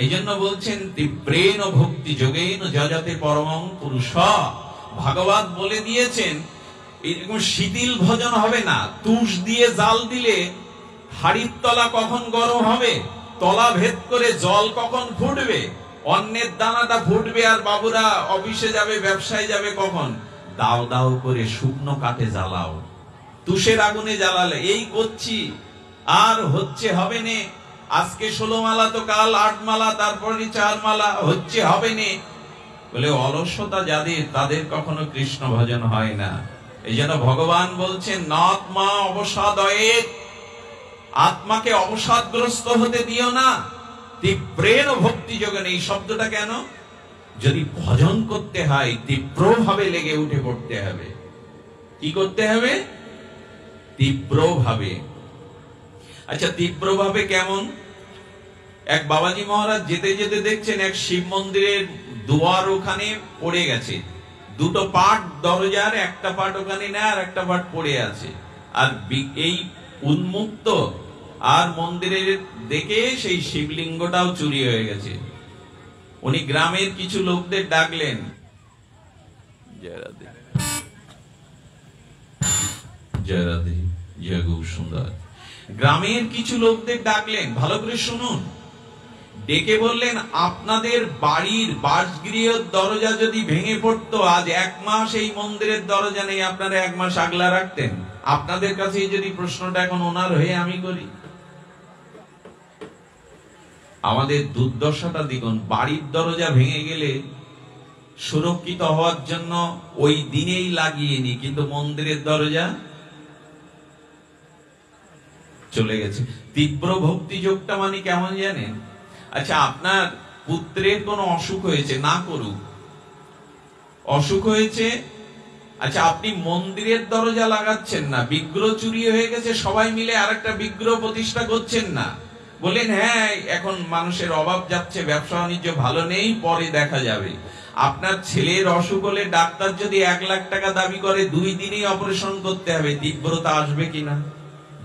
S1: এই জন্য বলছেন, তীব্রেণ ভক্তি যোগেন যজতে পরমং পুরুষ। ভাগবত বলে দিয়েছেন, এরকম শিথিল ভজন হবে না। তুষ দিয়ে জাল দিলে হাড়ির তলা কখন গরম হবে, তলা ভেদ করে জল কখন ফুটবে, অন্নের দানাটা ফুটবে, আর বাবুরা অফিসে যাবে, ব্যবসায় যাবে কখন? দাও দাও করে শুকনো কাঠে জ্বালাও, তুষের আগুনে জ্বালালে। এই করছি, আর হচ্ছে হবে নে। আজকে 16 মালা তো কাল 8 মালা, তারপরে 4 মালা, হচ্ছে হবে নে বলে অলসতা যাদের, তাদের কখনো কৃষ্ণ ভজন হয় না। এই জন্য ভগবান বলছেন, নাত্মা অবসাদয়ে, আত্মাকে অবসাদগ্রস্ত হতে দিও না। তীব্রেণ ভক্তি যোগেন, এই শব্দটা কেন? যদি ভজন করতে হয় তীব্রভাবে লেগে উঠে পড়তে হবে। কি করতে হবে? তীব্রভাবে। আচ্ছা, তীব্রভাবে কেমন? এক বাবাজি মহারাজ যেতে যেতে দেখছেন এক শিব মন্দিরের দুয়ার ওখানে পড়ে গেছে, দুটো পাট দরজার, একটা পাট ওখানে নেয় আর একটা পাট পড়ে আছে। আর এই উন্মুক্ত আর মন্দিরের দেখে সেই শিবলিঙ্গটাও চুরি হয়ে গেছে। উনি গ্রামের কিছু লোকদের ডাকলেন, জয় রাধে, জয় রাধে, জয় গৌ সুন্দর। গ্রামের কিছু লোকদের ডাকলেন, ভালো করে শুনুন। ডেকে বললেন, আপনাদের বাড়ির বাসগৃহের দরজা যদি ভেঙে পড়তো, আজ 1 মাস এই মন্দিরের দরজা নেই, আপনারা 1 মাস আগলা রাখতেন? আপনাদের কাছে যদি প্রশ্নটা এখন ওনার হয়ে আমি করি, আমাদের দুর্দশাটা দেখুন। বাড়ির দরজা ভেঙে গেলে সুরক্ষিত হওয়ার জন্য ওই দিনেই লাগিয়ে নি, কিন্তু মন্দিরের দরজা চলে গেছে। তীব্র ভক্তি যোগটা মানে কেমন জানেন? আচ্ছা, আপনার পুত্রের কোনো অসুখ হয়েছে, না করুক, অসুখ হয়েছে, আচ্ছা আপনি মন্দিরের দরজা লাগাচ্ছেন না, বিগ্রহ চুরি হয়ে গেছে, সবাই মিলে আরেকটা বিগ্রহ প্রতিষ্ঠা করছেন না, বলেন হ্যাঁ এখন মানুষের অভাব যাচ্ছে, ব্যবসা বাণিজ্য ভালো নেই, পরে দেখা যাবে। আপনার ছেলের অসুখ হলে ডাক্তার যদি 1 লাখ টাকা দাবি করে 2 দিনেই অপারেশন করতে হবে, তীব্রতা আসবে কিনা?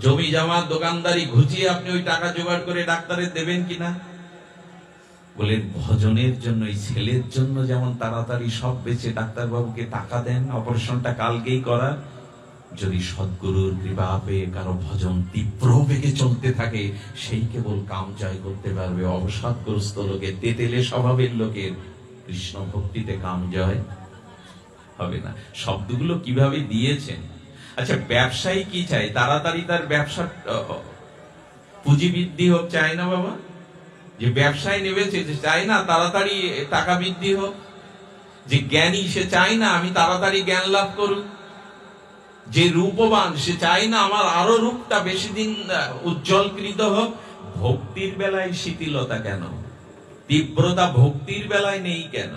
S1: জমি জমা দোকানদারি ঘুচিয়ে আপনি ওই টাকা জোগাড় করে ডাক্তারের দেবেন কিনা? বলেন ভজনের জন্য, এই ছেলের জন্য যেমন তাড়াতাড়ি সব বেচে ডাক্তারবাবুকে টাকা দেন অপারেশনটা কালকেই করা, যদি সদ্গুরুর কৃপা পেয়ে কারো ভজন তীব্র বেগে চলতে থাকে, সেই কেবল কাম জয় করতে পারবে। অবসাদগ্রস্ত লোকের, তেতেলে স্বভাবের লোকের কৃষ্ণ ভক্তিতে কাম জয় হবে না। শব্দগুলো কিভাবে দিয়েছেন। আচ্ছা ব্যবসায়ী কি চাই? তাড়াতাড়ি তার ব্যবসা পুঁজি বৃদ্ধি হোক, চায় না বাবা? যে ব্যবসায় নেমেছে চাই না তাড়াতাড়ি টাকা বৃদ্ধি হোক? যে জ্ঞানী সে চাই না আমি তাড়াতাড়ি জ্ঞান লাভ করুক? যে রূপবান সে চাই না আমার আরো রূপটা বেশি দিন উজ্জ্বলকৃত হোক? ভক্তির বেলায় শিথিলতা কেন? তীব্রতা ভক্তির বেলায় নেই কেন?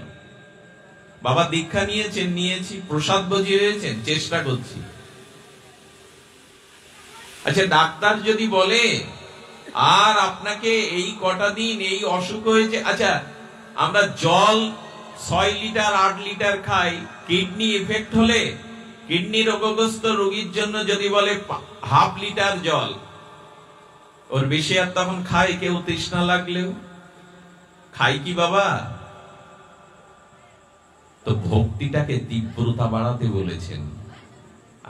S1: বাবা দীক্ষা নিয়েছেন, নিয়েছি, প্রসাদ ভোজি হয়েছেন, চেষ্টা করছি। আচ্ছা ডাক্তার যদি বলে আর আপনাকে এই কটা দিন এই অসুখ হয়েছে, আচ্ছা আমরা জল 6 লিটার 8 লিটার খাই, কিডনি এফেক্ট হলে কিডনি রোগগ্রস্ত রোগীর জন্য যদি বলে ½ লিটার জল, ওর বেশি আর তখন খায় কেউ তৃষ্ণা লাগলেও? খাই কি বাবা? তো ভক্তিটাকে তীব্রতা বাড়াতে বলেছেন।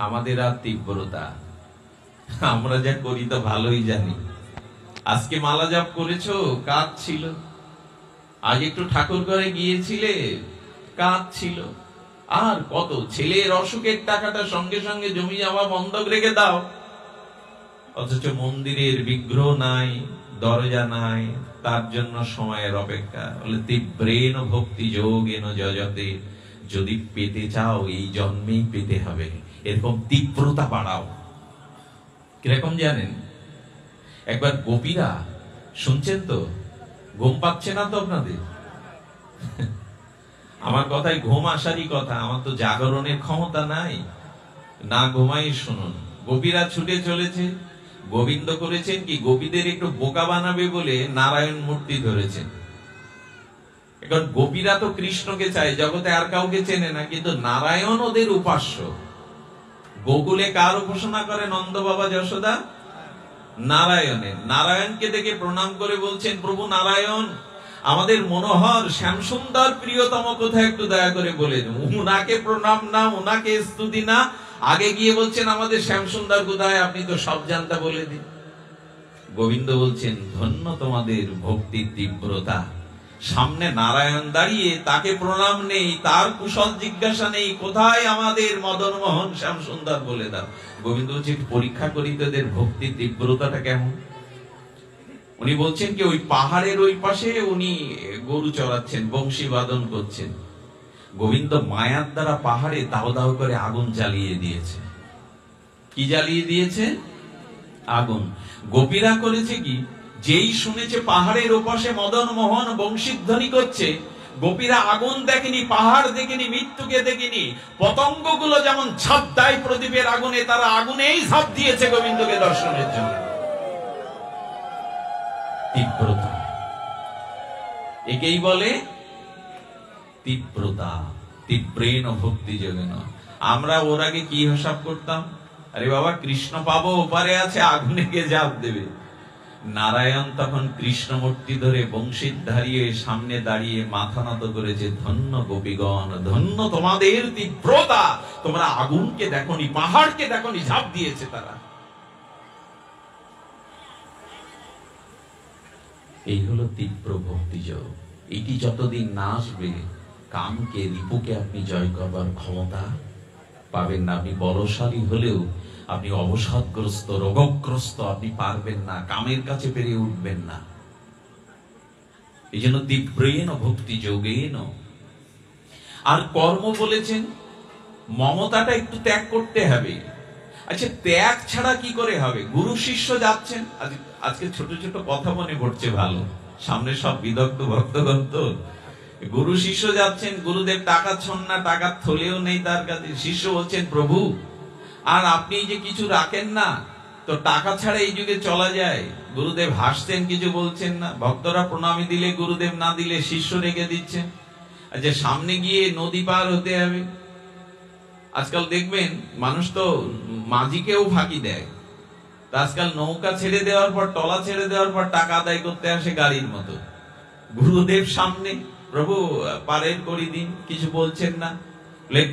S1: আমাদের আর তীব্রতা, আমরা যা করি তো ভালোই জানি। আজকে মালা জাপ করেছো, কাজ ছিল। আজ একটু ঠাকুর ঘরে গিয়েছিলে, কাজ ছিল। আর কত ছেলের অসুখের টাকাটা সঙ্গে সঙ্গে জমি জমা বন্ধক রেখে দাও, অথচ মন্দিরের বিগ্রহ নাই, দরজা নাই, তার জন্য সময়ের অপেক্ষা। বলে তীব্রেন ভক্তি যোগেন যজতে, যদি পেতে চাও এই জন্মেই পেতে হবে, এরকম তীব্রতা বাড়াও। কিরকম জানেন? একবার গোপীরা, শুনছেন তো? ঘুম পাচ্ছে না তো আপনাদের? আমার কথায় ঘুম আসারই কথা, আমার তো জাগরণের ক্ষমতা নাই, না ঘুমাই শুনুন। গোপীরা ছুটে চলেছে, গোবিন্দ করেছেন কি গোপীদের একটু বোকা বানাবে বলে নারায়ণ মূর্তি ধরেছেন। এখন গোপীরা তো কৃষ্ণকে চায়, জগতে আর কাউকে চেনে না, কিন্তু নারায়ণ ওদের উপাস্য। গোকুলে কার উপাসনা করে নন্দ বাবা যশোদা? নারায়ণের। নারায়ণকে দেখে প্রণাম করে বলছেন, প্রভু নারায়ণ, আমাদের মনোহর শ্যামসুন্দর প্রিয়তম কোথায় একটু দয়া করে বলেন। উনাকে প্রণাম না, উনাকে স্তুতি না, আগে গিয়ে বলছেন আমাদের শ্যামসুন্দর কোথায়, আপনি তো সব জানতা, বলে দিন। গোবিন্দ বলছেন ধন্য তোমাদের ভক্তির তীব্রতা, সামনে নারায়ণ দাঁড়িয়ে, তাকে প্রণাম নেই, তার কুশল জিজ্ঞাসা নেই, কোথায় আমাদের মদন মোহন শ্যামসুন্দর, বলে দাও। গোবিন্দ বলছে পরীক্ষা করি তোদের ভক্তির তীব্রতাটা কেমন। উনি বলছেন কি ওই পাহাড়ের ওই পাশে উনি গরু চড়াচ্ছেন, বংশী বাদন করছেন। গোবিন্দ মায়ার দ্বারা পাহাড়ে দাও দাও করে আগুন জ্বালিয়ে দিয়েছে। কি জ্বালিয়ে দিয়েছে? আগুন। গোপীরা করেছে কি, যেই শুনেছে পাহাড়ের ওপাশে মদন মোহন বংশীধ্বনি করছে, গোপীরা আগুন দেখেনি, পাহাড় দেখেনি, মৃত্যুকে দেখেনি। পতঙ্গগুলো যেমন ঝাঁপ দেয় প্রদীপের আগুনে, তারা আগুনেই ঝাঁপ দিয়েছে গোবিন্দকে দর্শনের জন্য। তীব্রতা, একেই বলে তীব্রতা। তীব্রেন ভক্তি যোগেন। আমরা ওর আগে কি হিসাব করতাম, আরে বাবা কৃষ্ণ পাবো, ওপারে আছে, আগুনে গিয়ে ঝাঁপ দেবে। নারায়ণ তখন কৃষ্ণমূর্তি ধরে বংশীর ধারিয়ে সামনে দাঁড়িয়ে মাথা নত করেছে, ধন্য গোপীগণ, ধন্য তোমাদের তীব্রতা, তোমরা আগুনকে দেখনি, পাহাড়কে দেখনি, ঝাঁপ দিয়েছে তারা। এই হলো তীব্র ভক্তিযোগ। এটি যতদিন না আসবে, কামকে, রিপুকে আপনি জয় করবার ক্ষমতা পাবেন না। আপনি বলশালী হলেও আপনি অবসাদগ্রস্ত, রোগগ্রস্ত, আপনি পারবেন না, কামের কাছে পেরে উঠবেন না। এই জন্য তীব্রেন ভক্তি যোগেন। আর কর্ম বলেছেন, মমতাটা একটু ত্যাগ করতে হবে। আচ্ছা ত্যাগ ছাড়া কি করে হবে? গুরু শিষ্য যাচ্ছেন, আজকে ছোট ছোট কথা মনে পড়ছে ভালো, সামনে সব বিদগ্ধ ভক্তগণ তো গুরু শিষ্য যাচ্ছেন, গুরুদেব টাকা ছন না, টাকার থলেও নেই তার কাছে। শিষ্য বলছেন, প্রভু আর আপনি যে কিছু রাখেন না, তো টাকা ছাড়া এই যুগে চলা যায়? গুরুদেব হাসছেন, কিছু বলছেন না। ভক্তরা প্রণামী দিলে গুরুদেব না দিলে শিষ্য রেখে দিচ্ছেন। আচ্ছা, সামনে গিয়ে নদী পার হতে হবে। আজকাল দেখবেন মানুষ তো মাঝিকেও ফাঁকি দেয়। আজকাল নৌকা ছেড়ে দেওয়ার পর, টলা ছেড়ে দেওয়ার পর টাকা আদায় করতে আসে গাড়ির মতো। গুরুদেব সামনে, প্রভু পারের করে দিন, কিছু বলছেন না।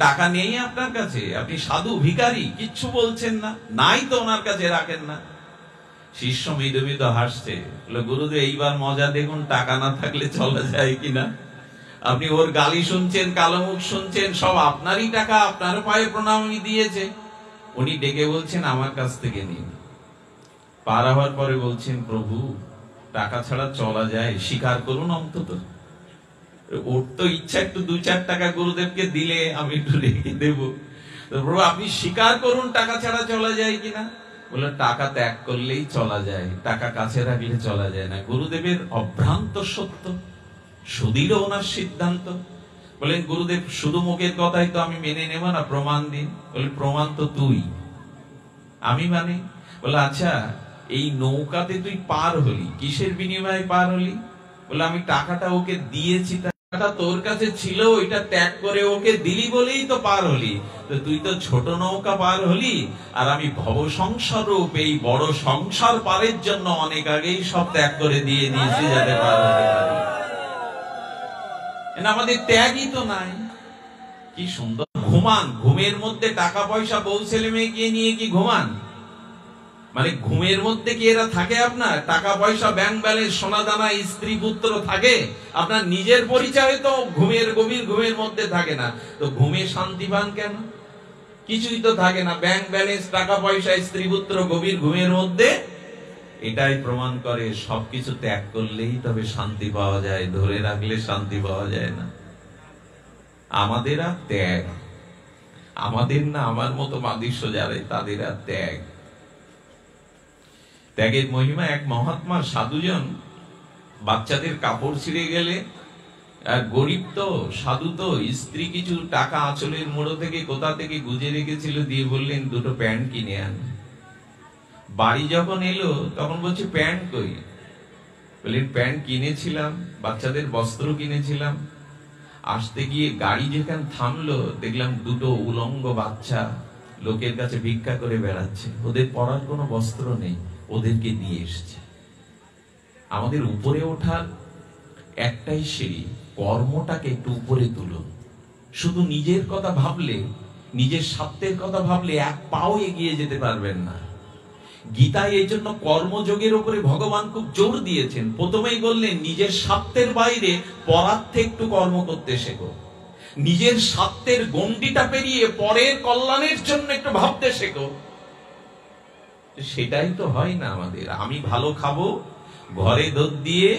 S1: টাকা নেই আপনার কাছে, আপনি সাধু ভিখারি, কিচ্ছু বলছেন না, নাই তো ওনার কাছে রাখেন না। শিষ্য মৃদু মৃদু হাসছে, গুরুদেব এইবার মজা দেখুন, টাকা না থাকলে চলা যায় কিনা। আপনি ওর গালি শুনছেন, কালো মুখ শুনছেন, সব আপনারই টাকা, আপনার পায়ে প্রণামী দিয়েছে। উনি ডেকে বলছেন, আমার কাছ থেকে নিন। পার হওয়ার পরে বলছেন, প্রভু টাকা ছাড়া চলা যায়, স্বীকার করুন অন্তত। ওর তো ইচ্ছা একটু 2-4 টাকা গুরুদেবকে দিলে আমি একটু রেখে দেবো। প্রভু আপনি স্বীকার করুন টাকা ছাড়া চলা যায় কিনা। বলে, টাকা ত্যাগ করলেই চলা যায়, টাকা কাছে রাখলে চলা যায় না। গুরুদেবের অভ্রান্ত সত্য, সুদৃঢ় ওনার সিদ্ধান্ত। বলেন, গুরুদেব শুধু মুখের কথাই তো আমি মেনে নেব না, প্রমাণ দিন। বলে, প্রমাণ তো তুই, আমি মানে? বলে, আচ্ছা এই নৌকাতে তুই পার হলি, কিসের বিনিময়ে পার হলি? বলে, আমি টাকাটা ওকে দিয়েছি, টাকাটা তোর কাছে ছিল, ওইটা ত্যাগ করে ওকে দিলি বলেই তো পার হলি। তো তুই তো ছোট নৌকা পার হলি, আর আমি ভব সংসার রূপ এই বড় সংসার পারের জন্য অনেক আগেই সব ত্যাগ করে দিয়ে দিয়েছি, যাতে পার হতে পারি। আমাদের ত্যাগই তো নাই। কি সুন্দর ঘুমান, ঘুমের মধ্যে টাকা পয়সা বউ ছেলে মেয়েকে নিয়ে কি ঘুমান? মানে ঘুমের মধ্যে কি এরা থাকে? আপনার টাকা পয়সা, ব্যাংক ব্যালেন্স, সোনা দানা, স্ত্রী পুত্র থাকে। আপনার নিজের পরিচয় তো ঘুমের, গভীর ঘুমের মধ্যে থাকে না। তো ঘুমে শান্তি পান কেন? কিছুই তো থাকে না, ব্যাংক ব্যালেন্স, টাকা পয়সা, স্ত্রী পুত্র, গভীর ঘুমের মধ্যে। এটাই প্রমাণ করে সবকিছু ত্যাগ করলেই তবে শান্তি পাওয়া যায়, ধরে রাখলে শান্তি পাওয়া যায় না। আমাদের আর ত্যাগ, আমাদের না, আমার মতো মাদিস্য যারা, তাদের আর ত্যাগ। ত্যাগের মহিমা। এক মহাত্মা সাধুজন বাচ্চাদের কাপড় ছিঁড়ে গেলে, আর গরিব তো, সাধু তো, স্ত্রী কিছু টাকা আঁচলের মোড়ো থেকে কোথা থেকে গুজে রেখেছিল, দিয়ে বললেন, 2টো প্যান্ট কিনে আন। বাড়ি যখন এলো তখন বলছে, প্যান্ট কই? বললেন, প্যান্ট কিনেছিলাম, বাচ্চাদের বস্ত্র কিনেছিলাম। আসতে গিয়ে গাড়ি যেখানে থামলো, দেখলাম 2টো উলঙ্গ বাচ্চা লোকের কাছে ভিক্ষা করে বেড়াচ্ছে, ওদের পরার কোনো বস্ত্র নেই, ওদেরকে দিয়ে এসছে। আমাদের উপরে ওঠার একটাই সিঁড়ি, কর্মটাকে একটু উপরে তুলুন। শুধু নিজের কথা ভাবলে, নিজের স্বার্থের কথা ভাবলে এক পাও এগিয়ে যেতে পারবেন না। গীতায় এই জন্য কর্মযোগের উপরে ভগবান খুব জোর দিয়েছেন। প্রথমেই বললেন, নিজের স্বার্থের বাইরে পরার্থে একটু কর্ম করতে শেখো। নিজের স্বার্থের গণ্ডিটা পেরিয়ে পরের কল্যাণের জন্য একটু ভাবতে শেখো। সেটাই তো হয় না আমাদের। আমি ভালো খাবো, ঘরে দুধ দিয়ে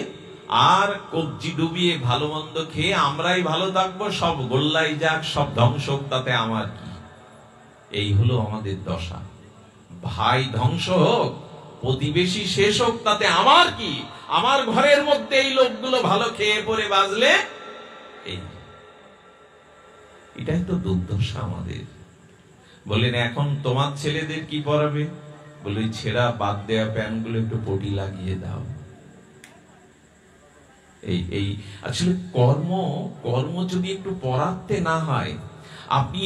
S1: আর কবজি ডুবিয়ে ভালো মন্দ খেয়ে আমরাই ভালো থাকবো, সব গোল্লাই যাক, সব ধ্বংস হোক, তাতে আমার কি? এই হলো আমাদের দশা। ভাই ধ্বংস হোক, প্রতিবেশী শেষ হোক, তাতে আমার কি? আমার ঘরের মধ্যে এই লোকগুলো ভালো খেয়ে পরে বাজলে, এটাই তো দুর্দশা আমাদের। বললেন, এখন তোমার ছেলেদের কি পরাবে? বলে, ছেঁড়া বাদ দেয়া প্যান্টগুলো একটু পটি লাগিয়ে দাও। এই আসলে কর্ম যদি একটু পরাতে না হয়, আপনি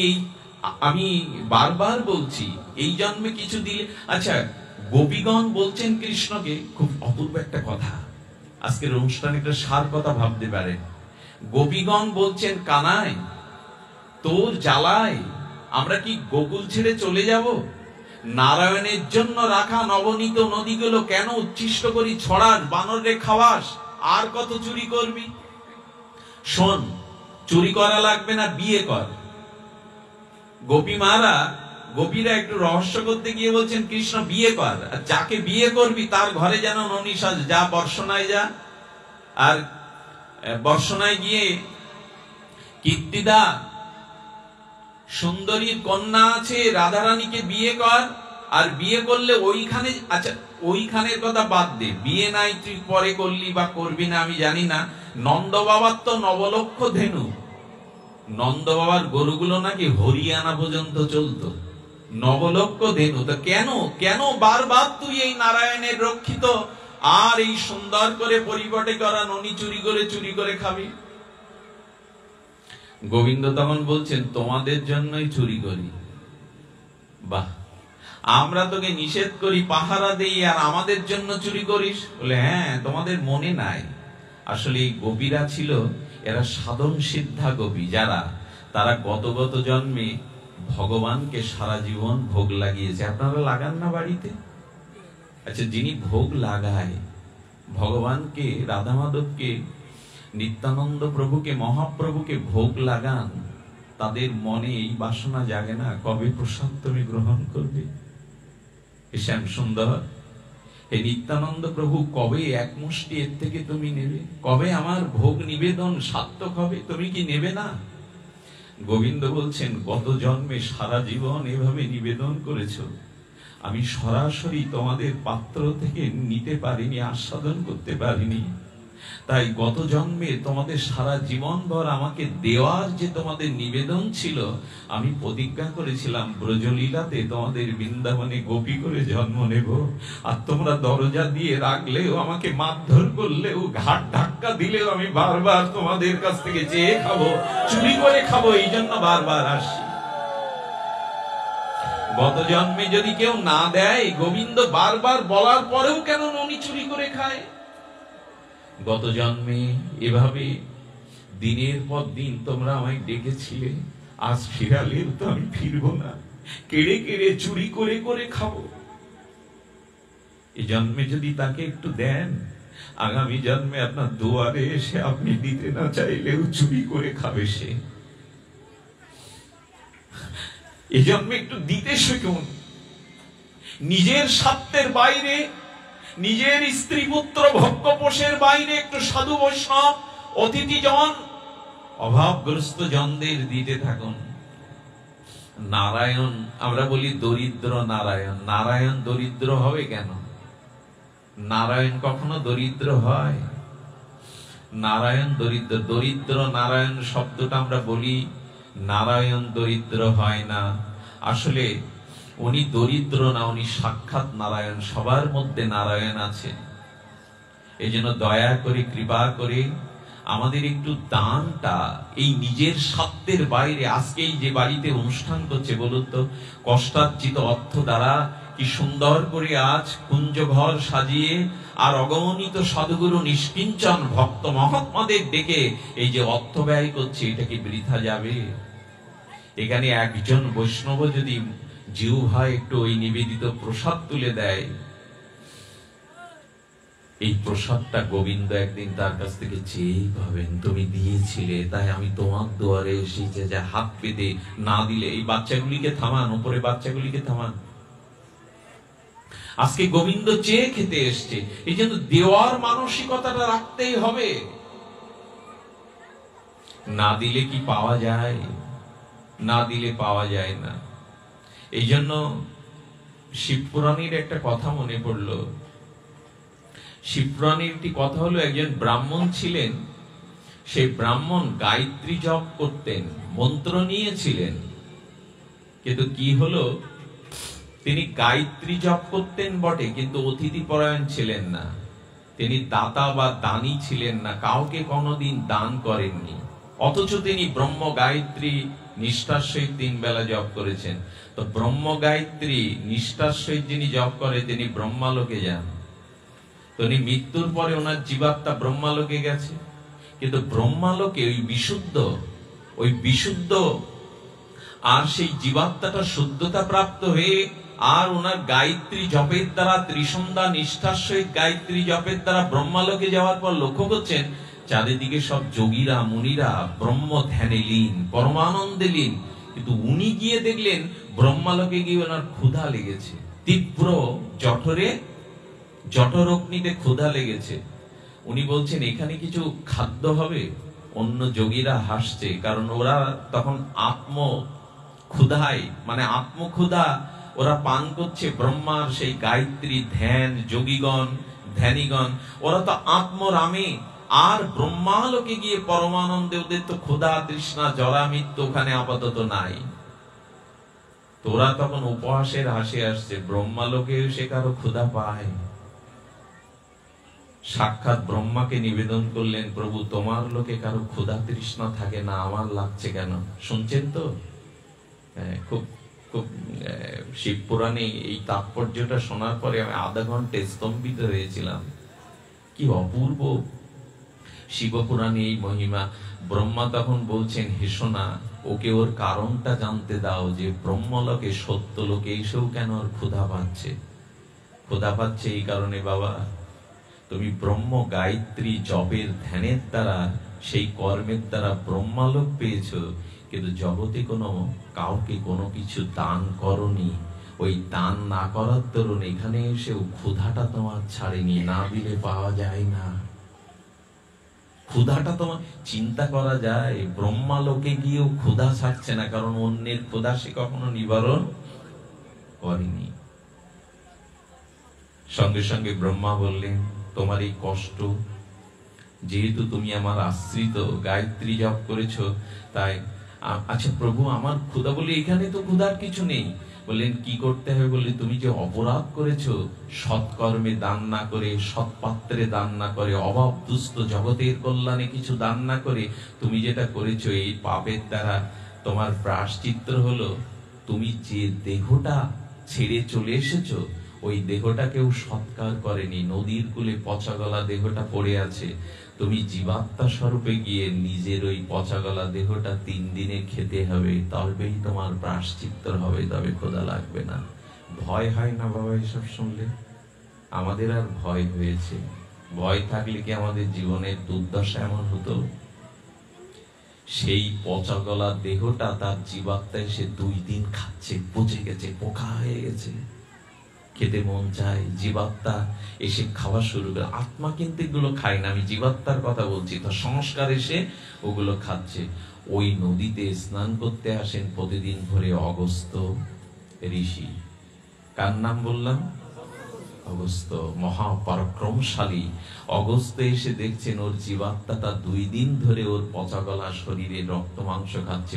S1: আমি বারবার বলছি, এই জন্মে কিছু দিলে। আচ্ছা, গোপীগণ বলছেন কৃষ্ণকে, খুব অপূর্ব একটা কথা, আজকের অনুষ্ঠানে একটা সার কথা ভাবতে পারেন। গোপীগণ বলছেন, কানাই তোর জ্বালায় আমরা কি গোকুল ছেড়ে চলে যাব? নারায়ণের জন্য রাখা নবনীত নদীগুলো কেন উচ্ছিষ্ট করি ছড়াস, বানরে খাওয়াস, আর কত চুরি করবি? শোন, চুরি করা লাগবে না, বিয়ে কর। গোপীরা একটু রহস্য করতে গিয়ে বলছেন, কৃষ্ণ বিয়ে কর, আর যাকে বিয়ে করবি তার ঘরে যেন ননী সাজ, যা বর্ষণায় যা। আর বর্ষণায় গিয়ে কীর্তিদা সুন্দরীর কন্যা আছে, রাধারানীকে বিয়ে কর। আর বিয়ে করলে ওইখানে, আচ্ছা ওইখানের কথা বাদ দে, বিয়ে নাই তুই পরে করলি বা করবি না আমি জানি না, নন্দ বাবার তো নবলক্ষ ধেনু, নন্দ বাবার গরুগুলো নাকি হরিয়ানা পর্যন্ত চলতো, নবলক্ষ ধেনু। তো কেন কেন বারবার তুই এই নারায়ণের রক্ষিত আর এই সুন্দর করে পরিপাটি করা ননি চুরি করে খাবি? গোবিন্দ তখন বলছেন, তোমাদের জন্যই চুরি করি। বাহ, আমরা তোকে নিষেধ করি, পাহারা দেই, আর আমাদের জন্য চুরি করিস? বলে হ্যাঁ, তোমাদের মনে নাই, আসলে এই গোপীরা ছিল, এরা সাধন সিদ্ধা গোপী যারা, তারা গত জন্মে ভগবানকে সারা জীবন ভোগ লাগিয়েছে। আপনারা লাগান না বাড়িতে? আচ্ছা, যিনি ভোগ লাগায় ভগবানকে, রাধা মাধবকে, নিত্যানন্দ প্রভুকে, মহাপ্রভুকে ভোগ লাগান, তাদের মনে এই বাসনা জাগে না, কবে প্রসাদ তুমি গ্রহণ করবে? শ্যাম সুন্দর, হে নিত্যানন্দ প্রভু, কবে এক মুষ্টি এর থেকে তুমি নেবে? কবে আমার ভোগ নিবেদন সার্থক হবে? তুমি কি নেবে না? গোবিন্দ বলছেন, গত জন্মে সারা জীবন এভাবে নিবেদন করেছো, আমি সরাসরি তোমাদের পাত্র থেকে নিতে পারিনি, আস্বাদন করতে পারিনি, তাই গত জন্মে তোমাদের সারা জীবন ভর আমাকে দেওয়ার যে তোমাদের নিবেদন ছিল, আমি প্রতিজ্ঞা করেছিলাম ব্রজলীলাতে তোমাদের বৃন্দাবনে গোপী করে জন্ম নেব, আর তোমরা দরজা দিয়ে রাখলেও, আমাকে মারধর করলেও, ঘাট ধাক্কা দিলেও আমি বারবার তোমাদের কাছ থেকে চেয়ে খাবো, চুরি করে খাবো, এই জন্য বারবার আসি। গত জন্মে যদি কেউ না দেয়, গোবিন্দ বারবার বলার পরেও কেন ননি চুরি করে খায়? গত জন্মে এভাবে দিনের পর দিন তোমরা আমায় ডেকেছিলে, আজ ফিরালেও তো আমি ফিরবো না, কেড়ে কেড়ে চুরি করে করে খাবো। এই জন্মে যদি তাকে একটু দেন, আগামী জন্মে আপনার দুয়ারে এসে আপনি দিতে না চাইলেও চুরি করে খাবে সে। এই জন্মে একটু দিতে শিখুন। নিজের স্বার্থের বাইরে, নিজের স্ত্রী পুত্র ভক্তপোষের বাইরে একটু সাধু বৈষ্ণব, অতিথিজন, অভাবগ্রস্ত জনদের দিতে থাকুন। নারায়ণ, আমরা বলি দরিদ্র নারায়ণ, নারায়ণ দরিদ্র হবে কেন? নারায়ণ কখনো দরিদ্র হয়? নারায়ণ দরিদ্র, দরিদ্র নারায়ণ শব্দটা আমরা বলি, নারায়ণ দরিদ্র হয় না। আসলে উনি দরিদ্র না, উনি সাক্ষাৎ নারায়ণ, সবার মধ্যে নারায়ণ আছে। এই জন্য দয়া করে, কৃপা করে আমাদের একটু দানটা এই নিজের স্বার্থের বাইরে, আজকে এই যে বাড়িতে অনুষ্ঠান করছে বলুন তো, কষ্টার্জিত অর্থ দ্বারা কি সুন্দর করে আজ কুঞ্জ ঘর সাজিয়ে আর অগণিত সাধুগুরু নিষ্কিঞ্চন ভক্ত মহাত্মাদের ডেকে এই যে অর্থ ব্যয় করছে, এটা কি বৃথা যাবে? এখানে একজন বৈষ্ণব যদি জিউ ভাই একটু ওই নিবেদিত প্রসাদ তুলে দেয়, এই প্রসাদটা গোবিন্দ একদিন তার কাছ থেকে চেয়ে পাবেন, তুমি দিয়েছিলে তাই আমি তোমার দুয়ারে এসেছি, যে হাত পেতে না দিলে। এই বাচ্চাগুলিকে থামান, উপরে বাচ্চাগুলিকে থামান, আজকে গোবিন্দ চেয়ে খেতে এসছে, এই জন্য দেওয়ার মানসিকতাটা রাখতেই হবে। না দিলে কি পাওয়া যায়? না দিলে পাওয়া যায় না। এই জন্য শিবপুরাণীর একটা কথা মনে পড়ল। শিবপুরাণীর একটি কথা হলো, একজন ব্রাহ্মণ ছিলেন, সেই ব্রাহ্মণ গায়ত্রী জপ করতেন, মন্ত্র নিয়েছিলেন, কিন্তু কি হলো, তিনি গায়ত্রী জপ করতেন বটে, কিন্তু অতিথি পরায়ণ ছিলেন না, তিনি দাতা বা দানী ছিলেন না, কাউকে কোনোদিন দান করেননি, অথচ তিনি ব্রহ্ম গায়ত্রী নিষ্ঠার সহিত 3 বেলা জপ করেছেন। তো ব্রহ্ম গায়ত্রী নিষ্ঠার সহিত যিনি জপ করে, তিনি ব্রহ্মালোকে যান। তিনি মৃত্যুর পরে ওনার জীবাত্মা ব্রহ্মালোকে গেছে, কিন্তু ব্রহ্মালোকে ওই বিশুদ্ধ আর সেই জীবাত্মাটা শুদ্ধতা প্রাপ্ত হয়ে, আর ওনার গায়ত্রী জপের দ্বারা, ত্রিসন্ধ্যা নিষ্ঠার সহিত গায়ত্রী জপের দ্বারা ব্রহ্মালোকে যাওয়ার পর লক্ষ্য করছেন চারিদিকে সব যোগীরা মুনিরা ব্রহ্ম ধ্যানে লীন, পরমানন্দে লীন, কিন্তু উনি গিয়ে দেখলেন ব্রহ্মালোকে গিয়ে ওনার ক্ষুধা লেগেছে, তীব্র জঠরগ্নিতে ক্ষুধা লেগেছে। উনি বলছেন এখানে কিছু খাদ্য হবে। অন্য যোগীরা হাসছে, কারণ ওরা তখন আত্মক্ষুধায়, মানে আত্মক্ষুধা ওরা পান করছে ব্রহ্মার সেই গায়ত্রী ধ্যান, যোগীগণ ধ্যানীগণ, ওরা তো আত্মরামে, আর ব্রহ্মালোকে গিয়ে পরমানন্দে ওদের তো ক্ষুধা তৃষ্ণা জরা মৃত্যু ওখানে আপাতত নাই। তোরা তখন উপহাসের হাসি আসছে, ব্রহ্মালোকে সে কারো ক্ষুধা পায়? সাক্ষাৎ ব্রহ্মাকে নিবেদন করলেন, প্রভু তোমার লোকে কারো ক্ষুধা তৃষ্ণা থাকে না, আমার লাগছে কেন? শুনছেন তো? খুব খুব শিব পুরাণে এই তাৎপর্যটা শোনার পরে আমি আধা ঘন্টা স্তম্ভিত হয়েছিলাম। কি অপূর্ব শিবপুরাণে এই মহিমা। ব্রহ্মা তখন বলছেন, হেসো না, ওকে ওর কারণটা জানতে দাও, যে ব্রহ্মলোকে সত্য লোকে এসেও কেন ওর ক্ষুধা পাচ্ছে। ক্ষুধা পাচ্ছে এই কারণে, বাবা তুমি ব্রহ্ম গায়ত্রী জপের ধ্যানের দ্বারা, সেই কর্মের দ্বারা ব্রহ্মালোক পেয়েছো, কিন্তু জগতে কোনো কাউকে কোনো কিছু দান করনি। ওই দান না করার দরুন এখানে এসেও ক্ষুধাটা তোমার ছাড়েনি, না দিলে পাওয়া যায় না। ক্ষুধাটা তোমার চিন্তা করা যায়, ব্রহ্মালোকে গিয়েও ক্ষুধা ছাড়ছে না, কারণ অন্যের ক্ষুধা সে কখনো নিবারণ করেনি। সঙ্গে সঙ্গে ব্রহ্মা বললেন, তোমার এই কষ্ট, যেহেতু তুমি আমার আশ্রিত, গায়ত্রী জপ করেছো, তাই আচ্ছা প্রভু আমার ক্ষুধা, বলি এখানে তো ক্ষুধার কিছু নেই। বললেন কি করতে হবে? বললে তুমি যে অপরাধ করেছো, সৎকর্মে দান না করে, সৎপাত্রে দান না করে, অভাব দুস্থ জগতের কল্যাণে কিছু দান না করে তুমি যেটা করেছো, এই পাপের দ্বারা তোমার প্রায়শ্চিত্ত হলো, তুমি যে দেহটা ছেড়ে চলে এসেছো, ওই দেহটা কেউ সৎকার করেনি, নদীর কূলে পচা গলা দেহটা পড়ে আছে। তুমি জীবাত্মা স্বরূপে গিয়ে নিজের ওই পচা গলা দেহটা 3 দিনে খেতে হবে, তবেই তোমার প্রায়শ্চিত্ত হবে, তবে ক্ষুধা লাগবে না। ভয় হয় না বাবা এসব শুনলে? আমাদের আর ভয় হয়েছে। ভয় থাকলে কি আমাদের জীবনের দুর্দশা এমন হতো? সেই পচা গলা দেহটা তার জীবাত্মায় সে 2 দিন খাচ্ছে, পচে গেছে, পোকা হয়ে গেছে, খেতে মন চায়, জীবাত্মা এসে খাওয়া শুরু করে। আত্মা কিন্তু এগুলো খায় না, আমি জীবাত্মার কথা বলছি। তো সংস্কার এসে ওগুলো খাচ্ছে। ওই নদীতে স্নান করতে আসেন প্রতিদিন ভোরে অগস্ত্য ঋষি। কার নাম বললাম? অগস্ত্য, মহাপরাক্রমশালী অগস্ত্য এসে দেখছেন ওর জীবাত্মাটা 2 দিন ধরে ওর পচা গলা শরীরে রক্ত মাংস খাচ্ছে।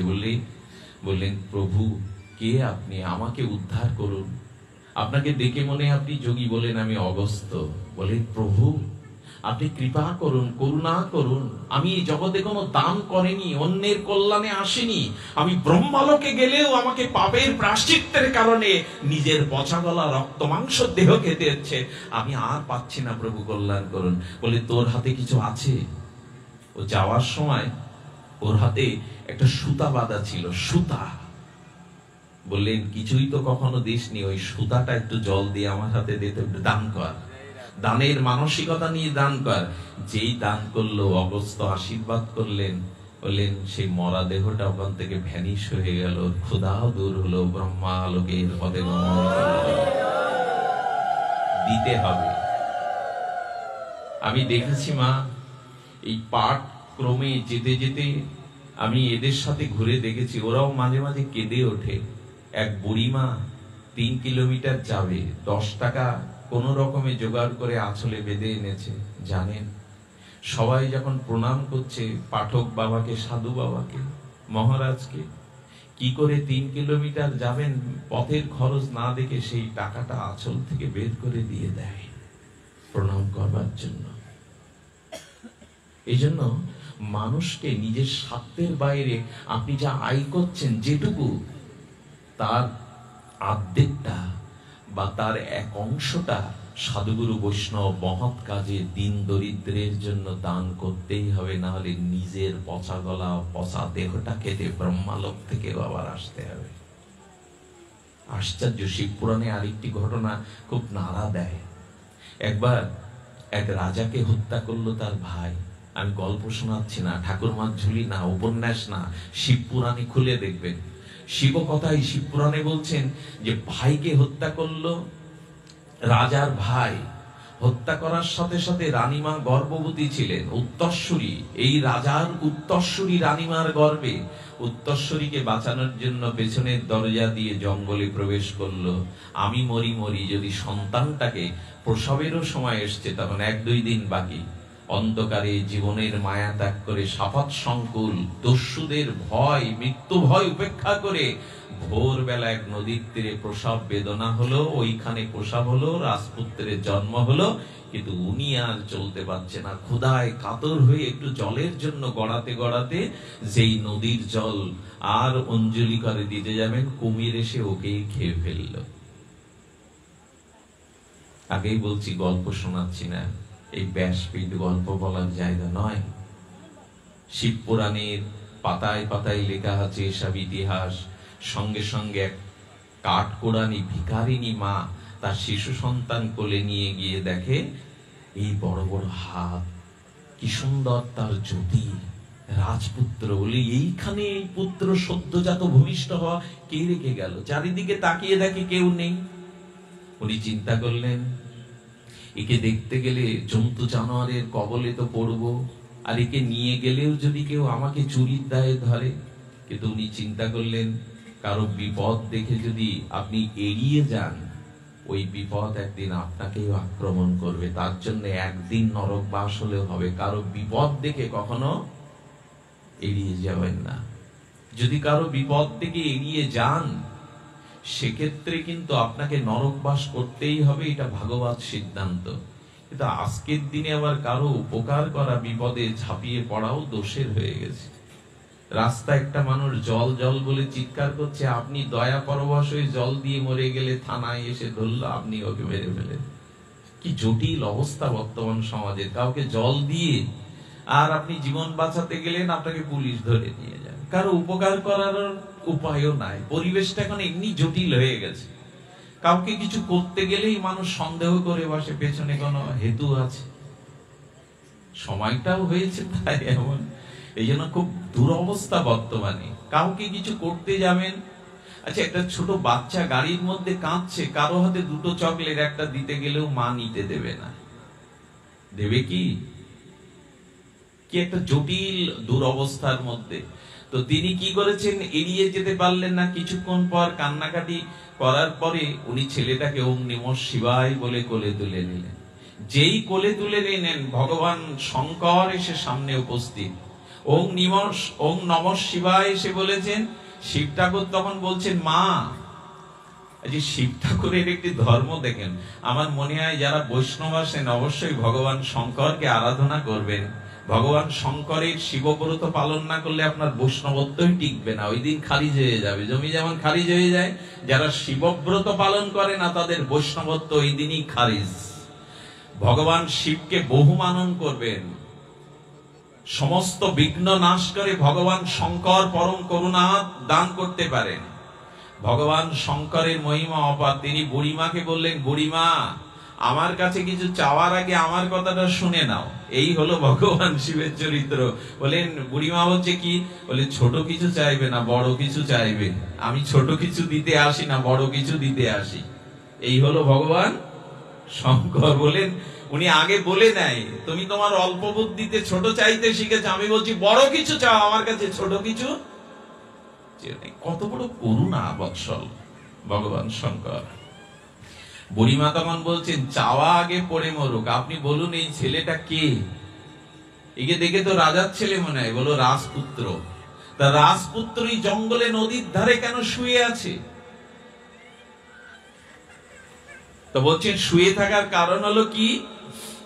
S1: বললেন, প্রভু কে আপনি? আমাকে উদ্ধার করুন। আপনাকে দেখে মনে আপনি যোগী। বলেন, আমি অগস্ত্য। বলেন, প্রভু আপনি কৃপা করুন, করুণা করুন। আমি এই জগতে কোনো দান করিনি, অন্যের কল্যাণে আসেনি। আমি ব্রহ্মালোকে গেলেও আমাকে পাপের প্রায়শ্চিত্তের কারণে নিজের পচা গলা রক্ত মাংস দেহ খেতে হচ্ছে। আমি আর পাচ্ছি না, প্রভু কল্যাণ করুন। বলে, তোর হাতে কিছু আছে? ও যাওয়ার সময় ওর হাতে একটা সুতা বাঁধা ছিল, সুতা। বললেন, কিছুই তো কখনো দিসনি, ওই সুতাটা একটু জল দিয়ে আমার হাতে দিতে, দান কর। দানের মানসিকতা নিয়ে দান কর। যেই দান করলো, অগস্ত্য আশীর্বাদ করলেন, বললেন সেই মরা দেহটা ওখান থেকে ভ্যানিশ হয়ে গেল, ক্ষুধাও দূর হলো, ব্রহ্মালোকের পদে গমন করল। দিতে হবে। আমি দেখেছি মা, এই পাঠ ক্রমে যেতে যেতে আমি এদের সাথে ঘুরে দেখেছি, ওরাও মাঝে মাঝে কেঁদে ওঠে। এক বুড়িমা 3 কিলোমিটার যাবে, 10 টাকা কোন রকমে জোগাড় করে আঁচলে বেঁধে এনেছে। জানেন, সবাই যখন প্রণাম করছে পাঠক বাবাকে, সাধু বাবাকে, মহারাজকে, কি করে 3 কিলোমিটার যাবেন পথের খরচ না দেখে সেই টাকাটা আঁচল থেকে বের করে দিয়ে দেয় প্রণাম করবার জন্য। এই জন্য মানুষকে নিজের স্বার্থের বাইরে আপনি যা আয় করছেন, যেটুকু তার আর্ধেকটা বা তার এক অংশটা সাধুগুরু বৈষ্ণব মহৎ কাজে দিন দরিদ্রের জন্য দান করতেই হবে, না হলে নিজের পচা গলা পচা দেহটা খেতে ব্রহ্মালোক থেকে আবার আসতে হবে। আশ্চর্য। শিব পুরাণে আরেকটি ঘটনা খুব নাড়া দেয়। একবার এক রাজাকে হত্যা করলো তার ভাই। আমি গল্প শোনাচ্ছি না, ঠাকুরমার ঝুলি না, উপন্যাস না, শিব পুরাণে খুলে দেখবেন। শিব কথাই শিব পুরাণে বলছেন যে ভাইকে হত্যা করলো রাজার ভাই। হত্যা করার সাথে সাথে রানীমা গর্ভবতী ছিলেন, উত্তরসূরি, এই রাজার উত্তরসূরি রানীমার গর্ভে। উত্তরসূরিকে বাঁচানোর জন্য পেছনের দরজা দিয়ে জঙ্গলে প্রবেশ করলো। আমি মরি মরি, যদি সন্তানটাকে, প্রসবেরও সময় এসছে, তখন 1-2 দিন বাকি, অন্ধকারে জীবনের মায়া ত্যাগ করে সাফাত সংকুল দস্যুদের ভয়, মৃত্যু ভয় উপেক্ষা করে ভোরবেলা এক নদীর তীরে প্রসব বেদনা হলো, ওইখানে প্রসব হলো, রাজপুত্রের জন্ম হলো। কিন্তু উনি আর চলতে পারছে না, ক্ষুধায় কাতর হয়ে একটু জলের জন্য গড়াতে গড়াতে যেই নদীর জল আর অঞ্জলি করে দিতে যাবেন, কুমির এসে ওকেই খেয়ে ফেলল। আগেই বলছি, গল্প শোনাচ্ছি না, এই ব্যাসপীঠ গল্প বলার জায়গা নয়। শিব পুরাণের পাতায় পাতায় লেখা আছে এসব ইতিহাস। সঙ্গে সঙ্গে এক কাঠকোড়ানি ভিখারিনী মা তার শিশু সন্তান কোলে নিয়ে গিয়ে দেখে এই বড় বড় হাত, কি সুন্দর তার জ্যোতি, রাজপুত্র বলে এইখানে এই পুত্র সদ্যজাত ভূমিষ্ঠ হওয়া, কে রেখে গেল? চারিদিকে তাকিয়ে দেখে কেউ নেই। উনি চিন্তা করলেন, একে দেখতে গেলে জন্তু জানোয়ারের কবলে তো পড়বো, আর একে নিয়ে গেলেও যদি কেউ আমাকে চুরির দায়ে ধরে। কিন্তু উনি চিন্তা করলেন, কারো বিপদ দেখে যদি আপনি এড়িয়ে যান, ওই বিপদ একদিন আপনাকেও আক্রমণ করবে। তার জন্য একদিন নরকবাস হলেও হবে। কারো বিপদ দেখে কখনো এড়িয়ে যাবেন না। যদি কারো বিপদ থেকে এড়িয়ে যান, সেক্ষেত্রে কিন্তু আপনাকে নরকবাস করতেই হবে, এটা ভাগবত সিদ্ধান্ত। কিন্তু আজকের দিনে আবার কারো উপকার করা বিপদে ঝাঁপিয়ে পড়াও দোষের হয়ে গেছে। রাস্তায় একটা মানুষ জল জল বলে চিৎকার করছে, আপনি দয়া পরবশ হয়ে জল দিয়ে মরে গেলে থানায় এসে ধরলো, আপনি ওকে মেরে ফেলেন। কি জটিল অবস্থা বর্তমান সমাজের। কাউকে জল দিয়ে আর আপনি জীবন বাঁচাতে গেলেন, আপনাকে পুলিশ ধরে নিয়ে যায়। কারো উপকার করার উপায়ও নাই। পরিবেশটা এখন এমনি জটিল হয়ে গেছে। কাউকে কিছু করতে গেলেই মানুষ সন্দেহ করে বসে, পেছনে কোনো হেতু আছে। সময়টাও হয়েছে তাই এমন। এই জন্য খুব দুরবস্থা বর্তমানে। কাউকে কিছু করতে যাবেন, আচ্ছা একটা ছোট বাচ্চা গাড়ির মধ্যে কাঁদছে, কারো হাতে 2টো চকলেট একটা দিতে গেলেও মা নিতে দেবে না। দেবে কি? কি একটা জটিল দুরবস্থার মধ্যে। তো তিনি কি করেছেন, এড়িয়ে যেতে পারলেন না। কিছুক্ষণ পর কান্নাকাটি করার পরে উনি ছেলেটাকে ওম নমঃ শিবায় বলে কোলে তুলে নিলেন। যেই কোলে তুলে নিলেন, ভগবান শঙ্কর এসে সামনে উপস্থিত। ওম নমঃ শিবায় এসে বলেছেন। শিব ঠাকুর তখন বলছেন, মা, যে শিব ঠাকুরের একটি ধর্ম দেখেন। আমার মনে হয় যারা বৈষ্ণব আছেন অবশ্যই ভগবান শঙ্করকে আরাধনা করবেন। ভগবান শঙ্করের শিবব্রত পালন না করলে আপনার বৈষ্ণবত্বই টিকবে না, ওই দিন খারিজ হয়ে যাবে। জমি যেমন খারিজ হয়ে যায়, যারা শিবব্রত পালন করে না তাদের বৈষ্ণবত্ব ওই দিনই খারিজ। ভগবান শিবকে বহু মানন করবেন। সমস্ত বিঘ্ন নাশ করে ভগবান শঙ্কর পরম করুণা দান করতে পারেন। ভগবান শঙ্করের মহিমা অপার। তিনি বুড়িমাকে বললেন, বুড়িমা, আমার কাছে কিছু চাওয়ার আগে আমার কথাটা শুনে নাও। এই হলো ভগবান শিবের চরিত্র। বলেন, বুড়িমা বলছে কি? বলে, ছোট কিছু চাইবে না, বড় কিছু চাইবে। আমি ছোট কিছু দিতে আসি না, বড় কিছু দিতে আসি। এই হলো ভগবান শঙ্কর। বলেন, উনি আগে বলে নেয়, তুমি তোমার অল্প বুদ্ধিতে ছোট চাইতে শিখেছো, আমি বলছি বড় কিছু চাও, আমার কাছে ছোট কিছু। কত বড় করুণা বৎসল ভগবান শঙ্কর। বুড়িমা তখন বলছেন, চাওয়া আগে পড়ে মরুক, আপনি বলুন এই ছেলেটা কে? একে দেখে তো রাজার ছেলে মনে হয়। বলো, রাজপুত্র। তা রাজপুত্রই জঙ্গলে নদীর ধারে কেন শুয়ে আছে? তো বলছেন, শুয়ে থাকার কারণ হলো কি?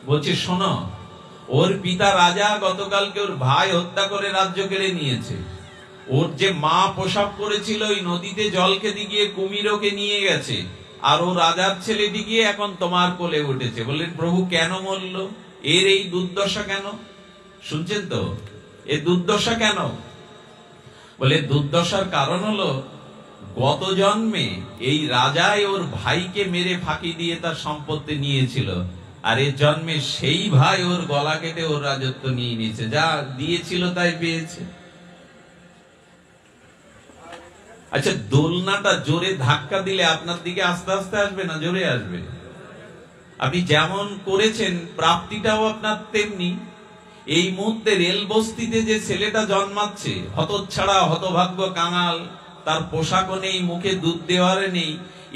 S1: বলছে, শোনো, ওর পিতা রাজা গতকালকে ওর ভাই হত্যা করে রাজ্য কেড়ে নিয়েছে। ওর যে মা প্রসব করেছিল ওই নদীতে জল খেতে গিয়ে কুমির ওকে নিয়ে গেছে, আর ও রাজার ছেলেটি গিয়ে এখন তোমার কোলে উঠেছে। বললেন, প্রভু কেন মরল? এর এই দুর্দশা কেন? শুনছেন তো, এ দুর্দশা কেন? বলে, দুর্দশার কারণ হলো গত জন্মে এই রাজাই ওর ভাইকে মেরে ফাঁকি দিয়ে তার সম্পত্তি নিয়েছিল, আর এ জন্মে সেই ভাই ওর গলা কেটে ওর রাজত্ব নিয়ে নিয়েছে। যা দিয়েছিল তাই পেয়েছে। আচ্ছা, দোলনাটা জোরে ধাক্কা দিলে আপনার দিকে আস্তে আস্তে আসবে না জোরে আসবে? আপনি যেমন করেছেন প্রাপ্তিটাও আপনার তেমনি। এই মুহূর্তে রেল বস্তিতে যে ছেলেটা জন্মাচ্ছে, হতচ্ছাড়া হতভাগ্য কাঙাল, তার পোশাকও নেই, মুখে দুধ দেওয়ার নেই,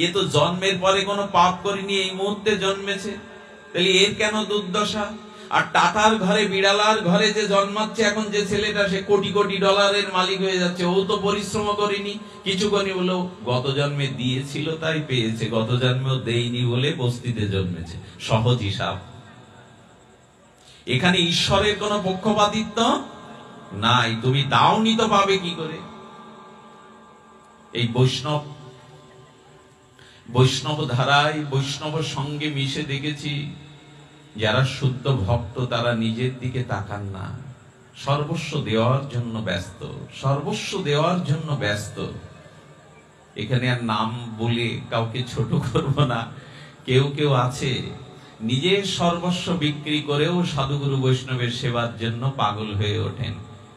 S1: এ তো জন্মের পরে কোনো পাপ করেনি, এই মুহূর্তে জন্মেছে, তাহলে এর কেন দুর্দশা? আর টাটার ঘরে, বিড়ালার ঘরে যে জন্মাচ্ছে এখন যে ছেলেটা, সে কোটি কোটি ডলারের মালিক হয়ে যাচ্ছে, ও তো পরিশ্রম করেনি, কিছু করেনি, বলো গত জন্মে দিয়েছিল তাই পেয়েছে, গত জন্মেও দেয়নি বলে বস্তিতে জন্মেছে। সহজ হিসাব। এখানে ঈশ্বরের কোন পক্ষপাতিত্ব নাই। তুমি দাওনি তো পাবে কি করে? এই বৈষ্ণব ধারায়, বৈষ্ণব সঙ্গে মিশে দেখেছি যারা শুদ্ধ ভক্ত তারা নিজের দিকে তাকান না, সর্বস্ব দেওয়ার জন্য ব্যস্ত, সর্বস্ব দেওয়ার জন্য ব্যস্ত। এখানে আর নাম বলে কাউকে ছোট করব না। কেউ কেউ আছে নিজের সর্বস্ব বিক্রি করেও সাধুগুরু বৈষ্ণবের সেবার জন্য পাগল হয়ে ওঠেন।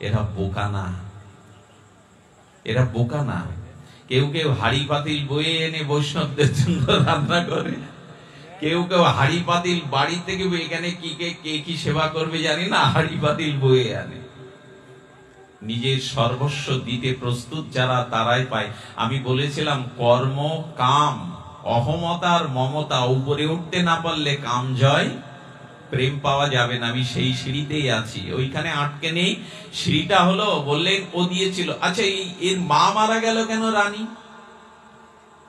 S1: এরা বোকা না, এরা বোকা না। কেউ কেউ হাড়ি পাতিল বয়ে এনে বৈষ্ণবদের জন্য রান্না করে, কেউ কেউ হাড়ি পাতিল বাড়ি থেকে এখানে কে কি সেবা করবে জানি না, হাড়ি পাতিল বয়ে আনে। নিজের সর্বস্ব দিতে প্রস্তুত যারা, তারাই পায়। আমি বলেছিলাম কর্ম, কাম, অহমতা আর মমতা উপরে উঠতে না পারলে কাম জয়, প্রেম পাওয়া যাবে না। আমি সেই সিঁড়িতেই আছি, ওইখানে আটকে নেই। সিঁড়িটা হলো, বললেন ও দিয়েছিল। আচ্ছা, এর মা মারা গেল কেন রানী?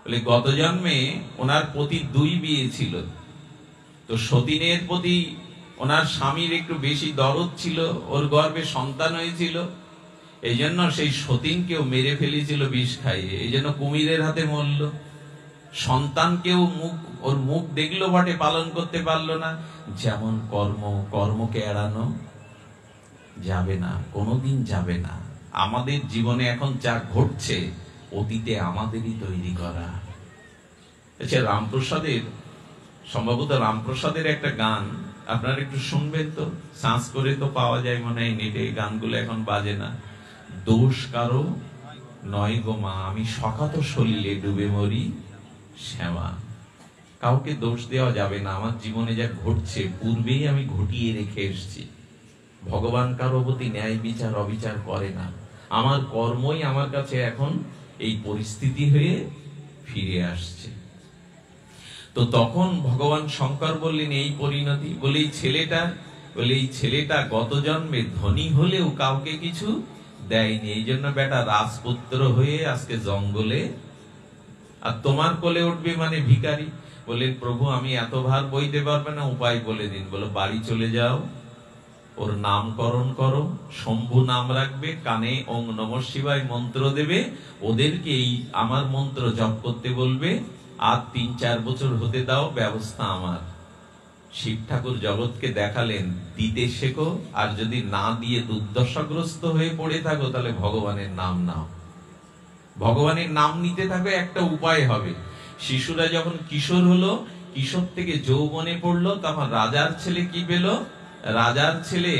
S1: বলে গত জন্মে ওনার প্রতি 2 বিয়ে ছিল, তো সতীনের প্রতি ওনার স্বামীর একটু বেশি দরদ ছিল, ওর গর্ভে সন্তান হয়েছিল, এই জন্য সেই সতীনকেও মেরে ফেলেছিল বিষ খাইয়ে, এই জন্য কুমিরের হাতে মরল। সন্তানকেও ওর মুখ দেখলো বটে, পালন করতে পারলো না। যেমন কর্ম, কর্মকে এড়ানো যাবে না, কোনোদিন যাবে না। আমাদের জীবনে এখন যা ঘটছে অতীতে আমাদেরই তৈরি করা। আচ্ছা, রামপ্রসাদের, সম্ভবত রামপ্রসাদের একটা গান আপনারা একটু শুনবেন তো, সার্চ করে তো পাওয়া যায় মনে হয় নেটে, গানগুলো এখন বাজে না। দোষ কারো নয় গো মা, আমি সকাত সলিলে ডুবে মরি শ্যামা। কাউকে দোষ দেওয়া যাবে না। আমার জীবনে যা ঘটছে পূর্বেই আমি ঘটিয়ে রেখে এসেছি। ভগবান কারো প্রতি ন্যায় বিচার অবিচার করে না। আমার কর্মই আমার কাছে এখন এই পরিস্থিতি হয়ে ফিরে আসছে। তো তখন ভগবান শঙ্কর বললেন এই পরিণতি, বলে এই ছেলেটা গত জন্মে ধনী হলেও কাউকে কিছু দেয়নি, এই জন্য বেটা রাজপুত্র হয়ে আজকে জঙ্গলে, আর তোমার কোলে উঠবে মানে ভিখারি। বললেন প্রভু আমি এত ভার বইতে পারবে না, উপায় বলে দিন। বলো বাড়ি চলে যাও, ওর নামকরণ করো, শম্ভু নাম রাখবে, কানে ওং নমঃ শিবায় মন্ত্র দেবে, ওদেরকে এই আমার মন্ত্র জপ করতে বলবে, আর 3-4 বছর হতে দাও, ব্যবস্থা আমার। শিব ঠাকুর জগৎকে দেখালেন দিতে শেখো, আর যদি না দিয়ে দুর্দশাগ্রস্ত হয়ে পড়ে থাকো তাহলে ভগবানের নাম নাও। ভগবানের নাম নিতে থাকো, একটা উপায় হবে। শিশুরা যখন কিশোর হলো, কিশোর থেকে যৌবনে পড়লো, তখন রাজার ছেলে কি পেল? রাজার ছেলে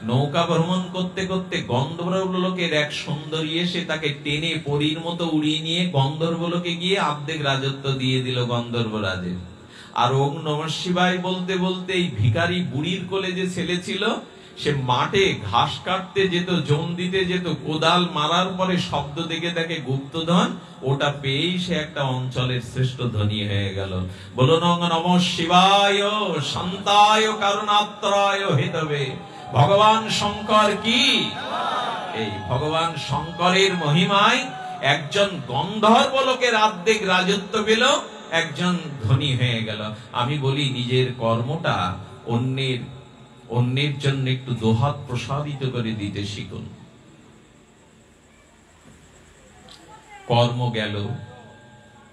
S1: নৌকা ভ্রমণ করতে করতে গন্ধর্বলোকের এক সুন্দরী এসে তাকে টেনে পরীর মতো উড়িয়ে নিয়ে গন্ধর্বলোকে গিয়ে অর্ধেক রাজত্ব দিয়ে দিল গন্ধর্ব রাজের। আর ওং নমঃ শিবায় বলতে বলতে এই ভিখারি বুড়ির কোলে যে ছেলে ছিল, সে মাঠে ঘাস কাটতে যেত, জোন দিতে যেত, কোদাল মারার পরে শব্দ দেখে তাকে গুপ্তধন, ওটা পেয়েই সে একটা অঞ্চলের শ্রেষ্ঠ ধনী হয়ে গেল। বলুন ওং নমঃ শিবায় শান্তায় করুণাত্রায় হেতবে। ভগবান শঙ্কর কি? এই ভগবান শঙ্করের মহিমায় একজন গন্ধর্ব লোকের অর্ধেক রাজত্ব পেল, একজন ধনী হয়ে গেল। আমি বলি নিজের কর্মটা অন্যের জন্য একটু দোহাত প্রসাদিত করে দিতে শিখুন। কর্ম গেল,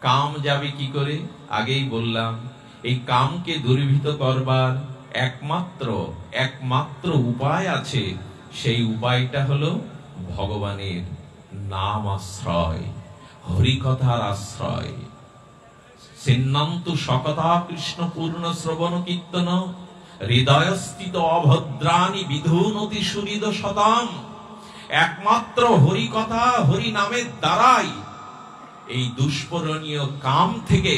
S1: কাম যাবে কি করে? আগেই বললাম, এই কামকে দূরীভূত করবার একমাত্র উপায় আছে। সেই উপায়টা হলো ভগবানের নাম আশ্রয়, হরিকথার আশ্রয়। সিন্নান্তু সকথা কৃষ্ণ পূর্ণ শ্রবণ কীর্তন, হৃদয়স্থিত অভদ্রাণী বিধুনতি সুহৃদ শতম। একমাত্র হরি কথা, হরি নামের দ্বারাই এই দুষ্পরণীয় কাম থেকে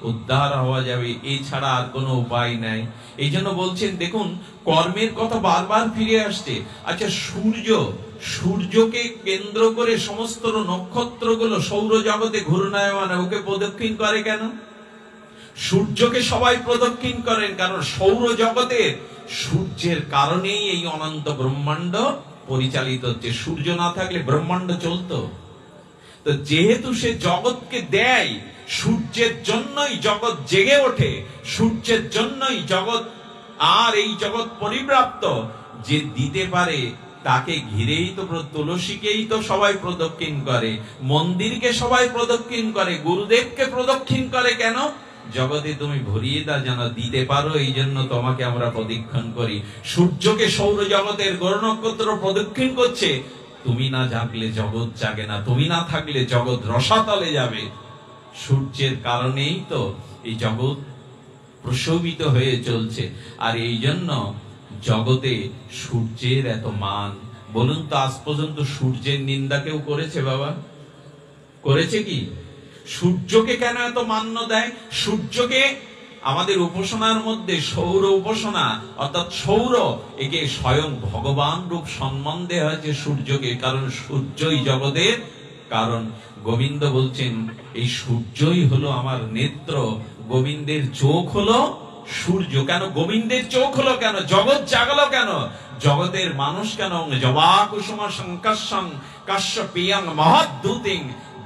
S1: উদ্ধার হওয়া যাবে, এছাড়া আর কোনো উপায় নাই। এই জন্য বলছেন, দেখুন কর্মের কথা বারবার ফিরে আসছে। আচ্ছা, সূর্যকে কেন্দ্র করে সমস্ত নক্ষত্রগুলো সৌরজগতে ঘূর্ণায়মান, ওকে প্রদক্ষিণ করে কেন? সূর্যকে সবাই প্রদক্ষিণ করেন কারণ সৌরজগতের সূর্যের কারণেই এই অনন্ত ব্রহ্মাণ্ড পরিচালিত হচ্ছে। সূর্য না থাকলে ব্রহ্মাণ্ড চলতো? তো যেহেতু সে জগৎকে দেয়, সূর্যের জন্যই জগৎ জেগে ওঠে, সূর্যের জন্যই জগৎ, আর এই জগৎ পরিব্যাপ্ত। যে দিতে পারে তাকে ঘিরেই তো, তুলসীকেই তো সবাই প্রদক্ষিণ করে, মন্দিরকে সবাই প্রদক্ষিণ করে, গুরুদেবকে প্রদক্ষিণ করে কেন? জগতে তুমি ভরিয়ে দাও, যেন দিতে পারো, এই জন্য তোমাকে আমরা প্রদক্ষিণ করি। সূর্যকে সৌরজগতের গ্রহ নক্ষত্র প্রদক্ষিণ করছে। তুমি না জাগলে জগৎ জাগে না, তুমি না থাকলে জগৎ রসাতলে যাবে। সূর্যের কারণেই তো এই জগৎ প্রশোভিত হয়ে চলছে। আর এই জন্য জগতে সূর্যের এত মান। বলুন তো, আজ পর্যন্ত সূর্যের নিন্দা কেউ করেছে বাবা? করেছে কি? সূর্যকে কেন এত মান্য দেয়? সূর্যকে আমাদের উপাসনার মধ্যে সৌর উপাসনা, অর্থাৎ সৌর, একে স্বয়ং ভগবান রূপ সম্মান দেওয়া হয়েছে সূর্যকে, কারণ সূর্যই জগতের কারণ। গোবিন্দ বলছেন, এই সূর্যই হলো আমার নেত্র, গোবিন্দের চোখ হলো সূর্য। কেন গোবিন্দের চোখ হলো? কেন জগৎ জাগলো? কেন জগতের মানুষ? কেন জবা কুসুম সংকর্ষং কাশ্যপেয়ং মহদ্দূতিং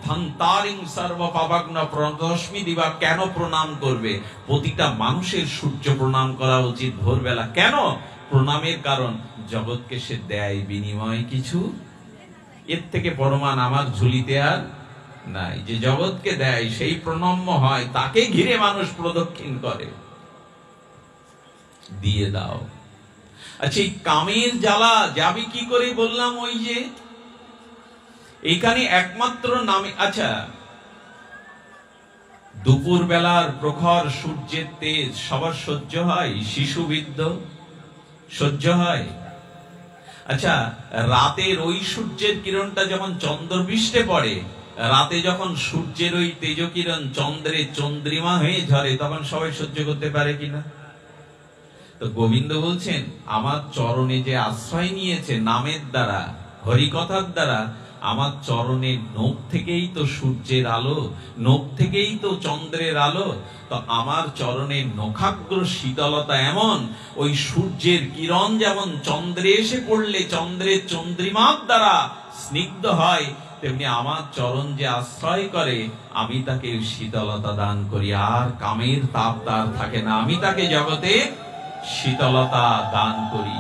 S1: ধন্তারিং সর্বপাবগ্ন প্রদস্মি দিবা। কেন প্রণাম করবে? প্রতিটা মানুষের সূর্য প্রণাম করা উচিত ভোরবেলা। কেন প্রণামের কারণ? জগৎকে সে দেয় বিনিময় কিছু। এর থেকে প্রমাণ আমার ঝুলিতে আর নাই। যে জগৎকে দেয় সেই প্রণম্য হয়, তাকে ঘিরে মানুষ প্রদক্ষিণ করে। দিয়ে দাও। আচ্ছা, এই কামের জ্বালা যাবে কি করে বললাম? ওই যে এইখানে একমাত্র নামে। আচ্ছা, দুপুর বেলার প্রখর সূর্যের তেজ সবার সহ্য হয়? শিশু বৃদ্ধ সহ্য হয়? আচ্ছা, রাতের ওই সূর্যের কিরণটা যখন চন্দ্রপৃষ্ঠে পড়ে, রাতে যখন সূর্যের ওই তেজ কিরণ চন্দ্রে চন্দ্রিমা হয়ে ঝরে, তখন সবাই সহ্য করতে পারে কিনা? তো গোবিন্দ বলছেন, আমার চরণে যে আশ্রয় নিয়েছে নামের দ্বারা, হরিকথার দ্বারা, আমার চরণের নখ থেকেই তো সূর্যের আলো, নখ থেকেই তো চন্দ্রের আলো। তো আমার চরণের নখাগ্র শীতলতা এমন, ওই সূর্যের কিরণ যেমন চন্দ্রে এসে পড়লে চন্দ্রের চন্দ্রিমার দ্বারা স্নিগ্ধ হয়, তেমনি আমার চরণ যে আশ্রয় করে, আমি তাকে শীতলতা দান করি। আর কামের তাপ তার থাকে না, আমি তাকে জগতে শীতলতা দান করি।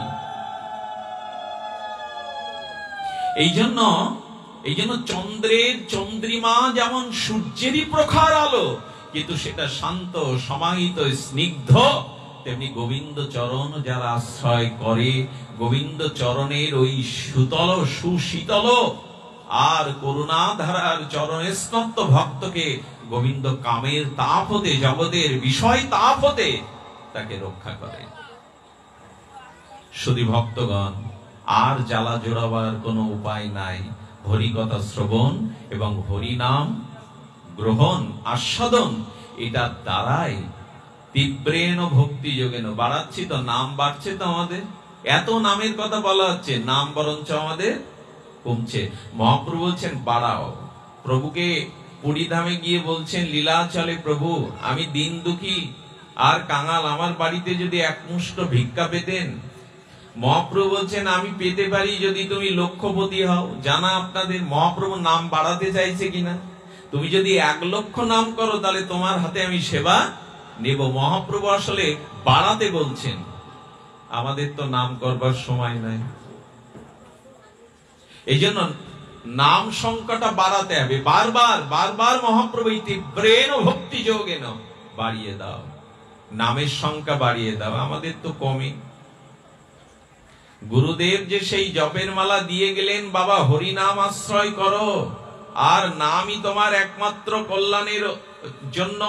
S1: এই জন্য চন্দ্রের চন্দ্রিমা যেমন সূর্যেরই প্রখর আলো, কিন্তু সেটা শান্ত, সমাহিত, স্নিগ্ধ, তেমনি গোবিন্দ চরণ যারা আশ্রয় করে, গোবিন্দ চরণের ওই সুতল সুশীতল আর করুণা ধারার চরণে স্নগ্ধ ভক্তকে গোবিন্দ কামের তাপ হতে, জগতের বিষয় তাপ হতে তাকে রক্ষা করে। শুধু ভক্তগণ, আর জ্বালা জোড়াবার কোনো উপায় নাই। হরিকথা শ্রবণ এবং হরিনাম গ্রহণ, আস্বাদন, এটার দ্বারাই তীব্রেণ ভক্তি যোগেন। বাড়াচ্ছি তো, নাম বাড়ছে তো আমাদের, এত নামের কথা বলা হচ্ছে, নাম বরঞ্চ আমাদের কমছে। মহাপ্রভু বলছেন বাড়াও। প্রভুকে পুরীধামে গিয়ে বলছেন লীলাচলে, প্রভু আমি দিন দুঃখী আর কাঙাল, আমার বাড়িতে যদি এক মুষ্ট ভিক্ষা পেতেন। মহাপ্রভু বলছেন আমি পেতে পারি যদি তুমি লক্ষপতি হও। জানা আপনাদের মহাপ্রভু নাম বাড়াতে চাইছে কিনা? তুমি যদি 1 লক্ষ নাম করো তাহলে তোমার হাতে আমি সেবা নেব। মহাপ্রভু আসলে বাড়াতে বলছেন। আমাদের তো নাম করবার সময় নাই, এই জন্য নাম সংখ্যাটা বাড়াতে হবে। বারবার বারবার মহাপ্রভু তীব্রেণ ভক্তি যোগেন বাড়িয়ে দাও, নামের সংখ্যা বাড়িয়ে দাও। আমাদের তো কমই। গুরুদেব যে সেই জপের মালা দিয়ে গেলেন, বাবা হরি নাম আশ্রয় করো, আর নামই তোমার একমাত্র কল্যাণের জন্য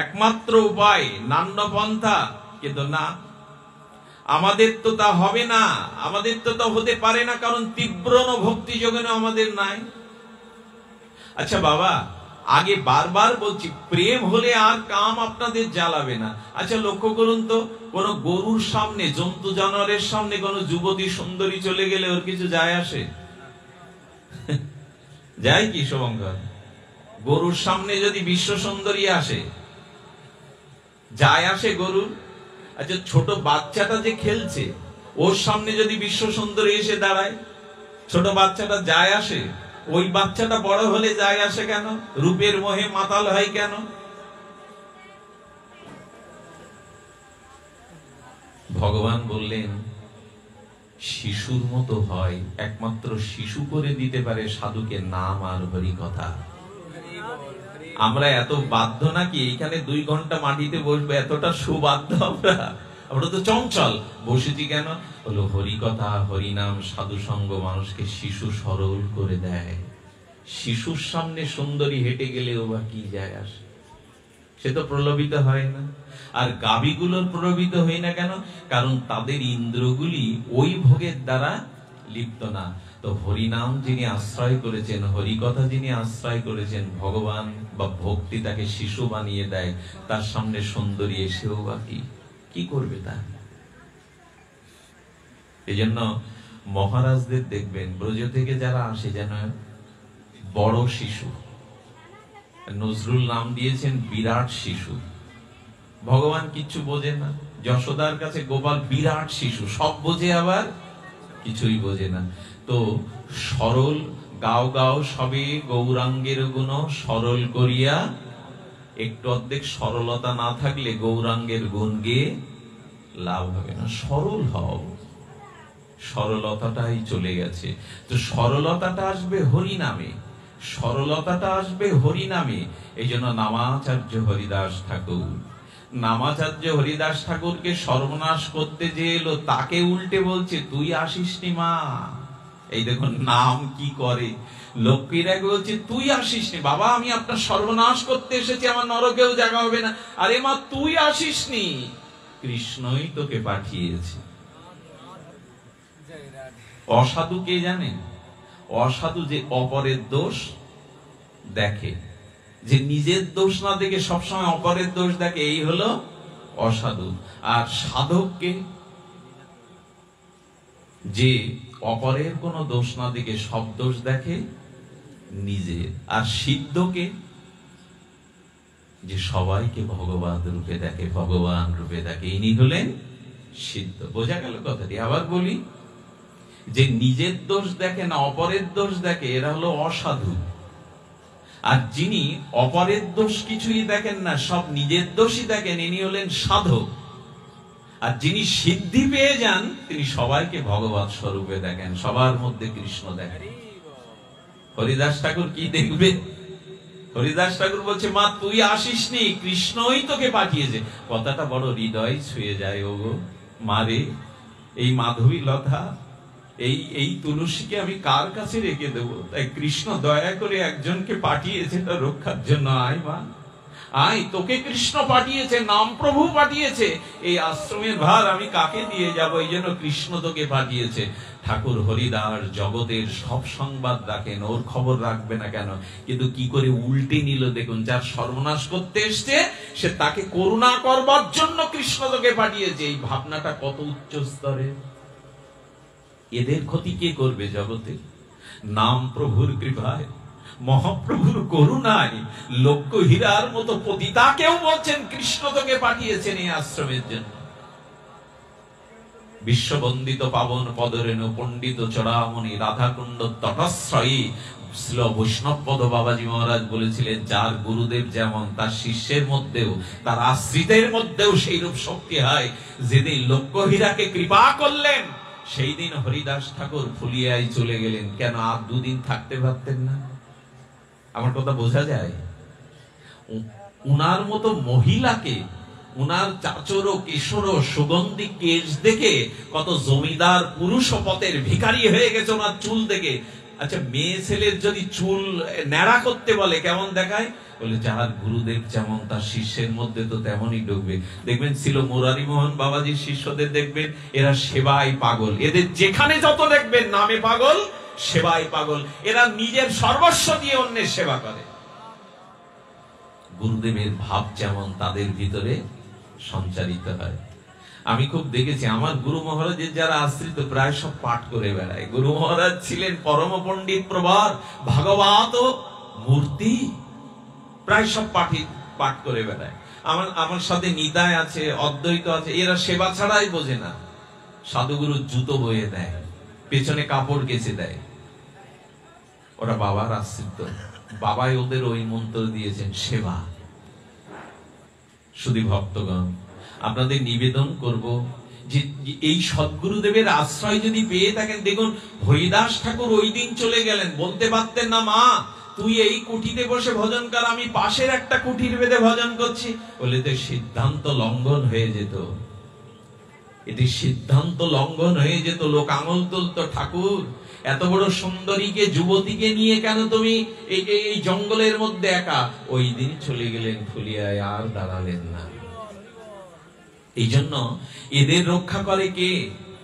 S1: একমাত্র উপায়, নান্য পন্থা। কিন্তু না, আমাদের তো তা হবে না, আমাদের তো তা হতে পারে না, কারণ তীব্র ভক্তি যোগেন আমাদের নাই। আচ্ছা বাবা, আগে বারবার বলছি, প্রেম হলে আর কাম আপনাদের জ্বালাবে না। আচ্ছা লক্ষ্য করুন তো, কোন গরুর সামনে, জন্তু জানোয়ারের সামনে কোন যুবতী সুন্দরী চলে গেলে ওর কিছু যায় আসে? যায় কি শুভঙ্কর? গরুর সামনে যদি বিশ্ব সুন্দরী আসে, যায় আসে গরুর? আচ্ছা ছোট বাচ্চাটা যে খেলছে, ওর সামনে যদি বিশ্ব সুন্দরী এসে দাঁড়ায়, ছোট বাচ্চাটা যায় আসে? ওই বাচ্চাটা বড় হলে যায় আসে কেন? রূপের মোহে মাতাল হয় কেন? ভগবান বললেন শিশুর মতো হয়, একমাত্র শিশু করে দিতে পারে সাধুকে নাম আর হরি কথা। আমরা এত বাধ্য নাকি এইখানে 2 ঘন্টা মাটিতে বসবো, এতটা সুবাধ্য আমরা তো চঞ্চল। বসেছি কেন? বলো হরি কথা, হরি নাম, সাধু সঙ্গ মানুষকে শিশু সরল করে দেয়। শিশুর সামনে সুন্দরী হেঁটে গেলেও বা কি যায় আসে? সে তো প্রলোভিত হয় না। আর গাভীগুলোর প্রলোভিত হয় না কেন? কারণ তাদের ইন্দ্রগুলি ওই ভোগের দ্বারা লিপ্ত না। তো হরিনাম যিনি আশ্রয় করেছেন, হরি কথা যিনি আশ্রয় করেছেন, ভগবান বা ভক্তি তাকে শিশু বানিয়ে দেয়। তার সামনে সুন্দরী এসেও বা কি করবে তা? এই জন্য মহারাজদের দেখবেন ব্রজ থেকে যারা আসে যেন বড় শিশু। নজরুল নাম দিয়েছেন বিরাট শিশু। ভগবান কিচ্ছু বোঝে না, যশোদার কাছে গোপাল বিরাট শিশু, সব বোঝে আবার কিছুই বোঝে না। তো সরল গাও গাও সবে গৌরাঙ্গের গুণ সরল করিয়া, একটু অর্ধেক সরলতা না থাকলে গৌরাঙ্গের গুণ গেয়ে লাভ হবে না। সরল হও, সরলতাটাই চলে গেছে। তো সরলতাটা আসবে হরি নামে, সরলতাটা আসবে হরি নামে। এই জন্য নামাচার্য হরিদাস ঠাকুর, নামাচার্য হরিদাস ঠাকুরকে সর্বনাশ করতে যে এলো, তাকে উল্টে বলছে তুই আসিসনি মা। এই দেখুন নাম কি করে। লক্ষ্মীর আগে বলছে তুই আসিসনি বাবা, আমি আপনার সর্বনাশ করতে এসেছি, আমার নরকেও জায়গা হবে না। আরে মা তুই আসিসনি, কৃষ্ণই তোকে পাঠিয়েছে। অসাধু কে জানেন? অসাধু যে অপরের দোষ দেখে, যে নিজের দোষ না দেখে সবসময় অপরের দোষ দেখে, এই হলো অসাধু। আর সাধককে যে অপরের কোনো দোষ না দেখে সব দোষ দেখে নিজের। আর সিদ্ধকে যে সবাইকে ভগবান রূপে দেখে, ভগবান রূপে দেখে, ইনি হলেন সিদ্ধ। বোঝা গেল কথাটি? আবার বলি, যে নিজের দোষ দেখে না অপরের দোষ দেখে, এরা হলো অসাধু। আর যিনি অপরের দোষ কিছুই দেখেন না, সব নিজের দোষই দেখেন, ইনি হলেন সাধক। আর যিনি সিদ্ধি পেয়ে যান, তিনি সবাইকে ভগবৎ স্বরূপে দেখেন, সবার মধ্যে কৃষ্ণ দেখেন। হরিদাস ঠাকুর কি দেখবে? হরিদাস ঠাকুর বলছে মা তুই আসিসনি, কৃষ্ণই তোকে পাঠিয়েছে। কথাটা বড় হৃদয় ছুঁয়ে যায়। ও গো মারে, এই মাধবী লতা, এই তুলসীকে আমি কার কাছে রেখে দেবো? তাই কৃষ্ণ দয়া করে একজনকে পাঠিয়েছে তার রক্ষার জন্য। আয় মা আয়, তোকে কৃষ্ণ পাঠিয়েছে, নাম প্রভু পাঠিয়েছে, এই আশ্রমের ভার আমি কাকে দিয়ে যাব? এই জন্য কৃষ্ণ তোকে পাঠিয়েছে। ঠাকুর হরিদাস জগতের সব সংবাদ রাখেন, ওর খবর রাখবে না কেন? কিন্তু কি করে উল্টে নিল দেখুন। যার সর্বনাশ করতে এসছে, সে তাকে করুণা করবার জন্য কৃষ্ণ তোকে পাঠিয়েছে। এই ভাবনাটা কত উচ্চ স্তরে। এদের ক্ষতি কে করবে জগতে? নাম প্রভুর কৃপায়, মহাপ্রভুর করুণায় লক্ষ্য হীরার মতো পতিতাকেও বলছেন কৃষ্ণ তোকে পাঠিয়েছেন এই আশ্রমের জন্য। বিশ্ববন্দিত পাবন পদরেণু পণ্ডিত চড়ামণি রাধাকুণ্ড তটশ্রয়ী শ্রী বৈষ্ণব পদ বাবাজি মহারাজ বলেছিলেন, যার গুরুদেব যেমন তার শিষ্যের মধ্যেও, তার আশ্রিতের মধ্যেও সেই রূপ শক্তি হয়। যেদিন লক্ষ্য হীরাকে কৃপা করলেন, সেই দিন হরিদাস ঠাকুর ফুলিয়ায় চলে গেলেন। কেন আর 2 দিন থাকতে পারতেন না? আমার কথা বোঝা যায়? উনার মতো মহিলাকে, উনার চাচর কিশোর সুগন্ধি কেশ দেখে কত জমিদার পুরুষ পথের ভিখারি হয়ে গেছে ওনার চুল দেখে। আচ্ছা মেয়ে ছেলের যদি চুল ন্যাড়া করতে বলে কেমন দেখায়? বলে যার গুরুদেব যেমন তার শিষ্যের মধ্যে তো তেমনই ঢুকবে। দেখবেন ছিল মুরারি মোহন বাবাজির শিষ্যদের দেখবেন এরা সেবায় পাগল। এদের যেখানে যত দেখবেন নামে পাগল, সেবায় পাগল। এরা নিজের সর্বস্ব দিয়ে অন্যের সেবা করে। গুরুদেবের ভাব যেমন তাদের ভিতরে সঞ্চারিত হয়। আমি খুব দেখেছি আমার গুরু মহারাজের যারা আশ্রিত প্রায় সব পাঠ করে বেড়ায়। গুরু মহারাজ ছিলেন পরম পণ্ডিত প্রভার ভাগবত মূর্তি, প্রায় সব পাঠ করে বেড়ায়। আমার সাথে নিতায় আছে, অদ্বৈত আছে, এরা সেবা ছাড়াই বোঝে না। সাধুগুরু জুতো বয়ে দেয়, পেছনে কাপড় কেচে দেয়, ওরা বাবার আশ্রিত। বাবাই ওদের ওই মন্ত্র দিয়েছেন, সেবা। শুধু ভক্তগণ, আপনাদের নিবেদন করব যে এই সদ্গুরুদেবের আশ্রয় যদি পেয়ে থাকেন, দেখুন হরিদাস ঠাকুর ওই দিন চলে গেলেন, বলতে পারতেন না মা তুই এই কুঠিতে বসে ভজন কর, আমি পাশের একটা কুঠির বেঁধে ভজন করছি, বলে তো সিদ্ধান্ত লঙ্ঘন হয়ে যেত। এটি সিদ্ধান্ত লঙ্ঘন হয়ে যেত, লোক আঙুল তুলতো, ঠাকুর এত বড় সুন্দরীকে যুবতীকে নিয়ে কেন তুমি এই জঙ্গলের মধ্যে একা? ওই দিন চলে গেলেন ফুলিয়ায়, আর দাঁড়ালেন না। এই জন্য এদের রক্ষা করে কে?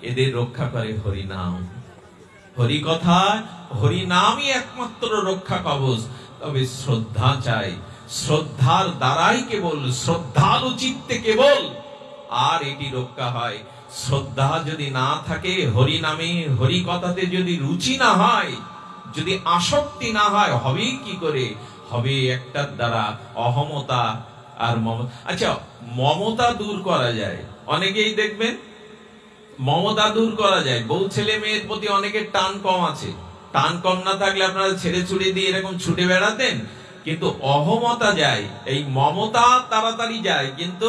S1: এদের রক্ষা করে হরিনাম, হরি কথা, হরিনামই একমাত্র রক্ষা কবচ। তবে শ্রদ্ধা চাই, শ্রদ্ধার দ্বারাই কেবল, শ্রদ্ধালু চিত্তে কেবল আর এটি রক্ষা হয়। শ্রদ্ধা যদি না থাকে, হরি নামে হরি কথাতে যদি রুচি না হয়, যদি আসক্তি না হয়, হবে কি করে? হবে একটার দ্বারা অহমতা আর মমতা। আচ্ছা, মমতা দূর করা যায়, অনেকেই দেখবেন মমতা দূর করা যায়। বউ ছেলে মেয়ের প্রতি অনেকের টান কম আছে। টান কম না থাকলে আপনারা ছেড়ে ছুড়ে দিয়ে এরকম ছুটে বেড়াতেন, কিন্তু অহমতা যায়। এই মমতা তাড়াতাড়ি যায়, কিন্তু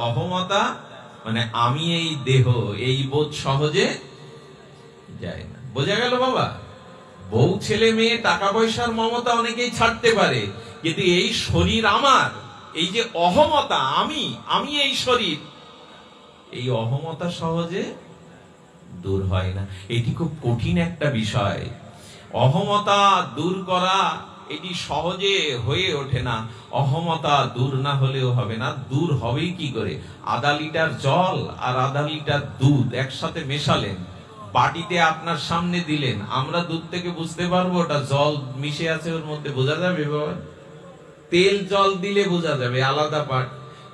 S1: অহমতা মানে আমি এই দেহ, এই বোধ সহজে যায় না। বোঝা গেল বাবা? বউ ছেলে মেয়ে টাকা পয়সার মমতা অনেকেই ছাড়তে পারে, কিন্তু এই শরীর আমার, এই যে অহমতা, আমি এই শরীর, এই অহমতা সহজে দূর হয় না। এটি খুব কঠিন একটা বিষয়। অহমতা দূর করা এটি সহজে হয়ে ওঠে না। অহমতা দূর না হলেও হবে না। দূর হবেই কি করে? আধা লিটার জল আর আধা লিটার দুধ একসাথে মেশালেন, বাটিতে আপনার সামনে দিলেন, আমরা দুধ থেকে বুঝতে পারবো ওটা জল মিশে আছে ওর মধ্যে? বোঝা যাবে বাবা? তেল জল দিলে বোঝা যাবে, আলাদা পাট।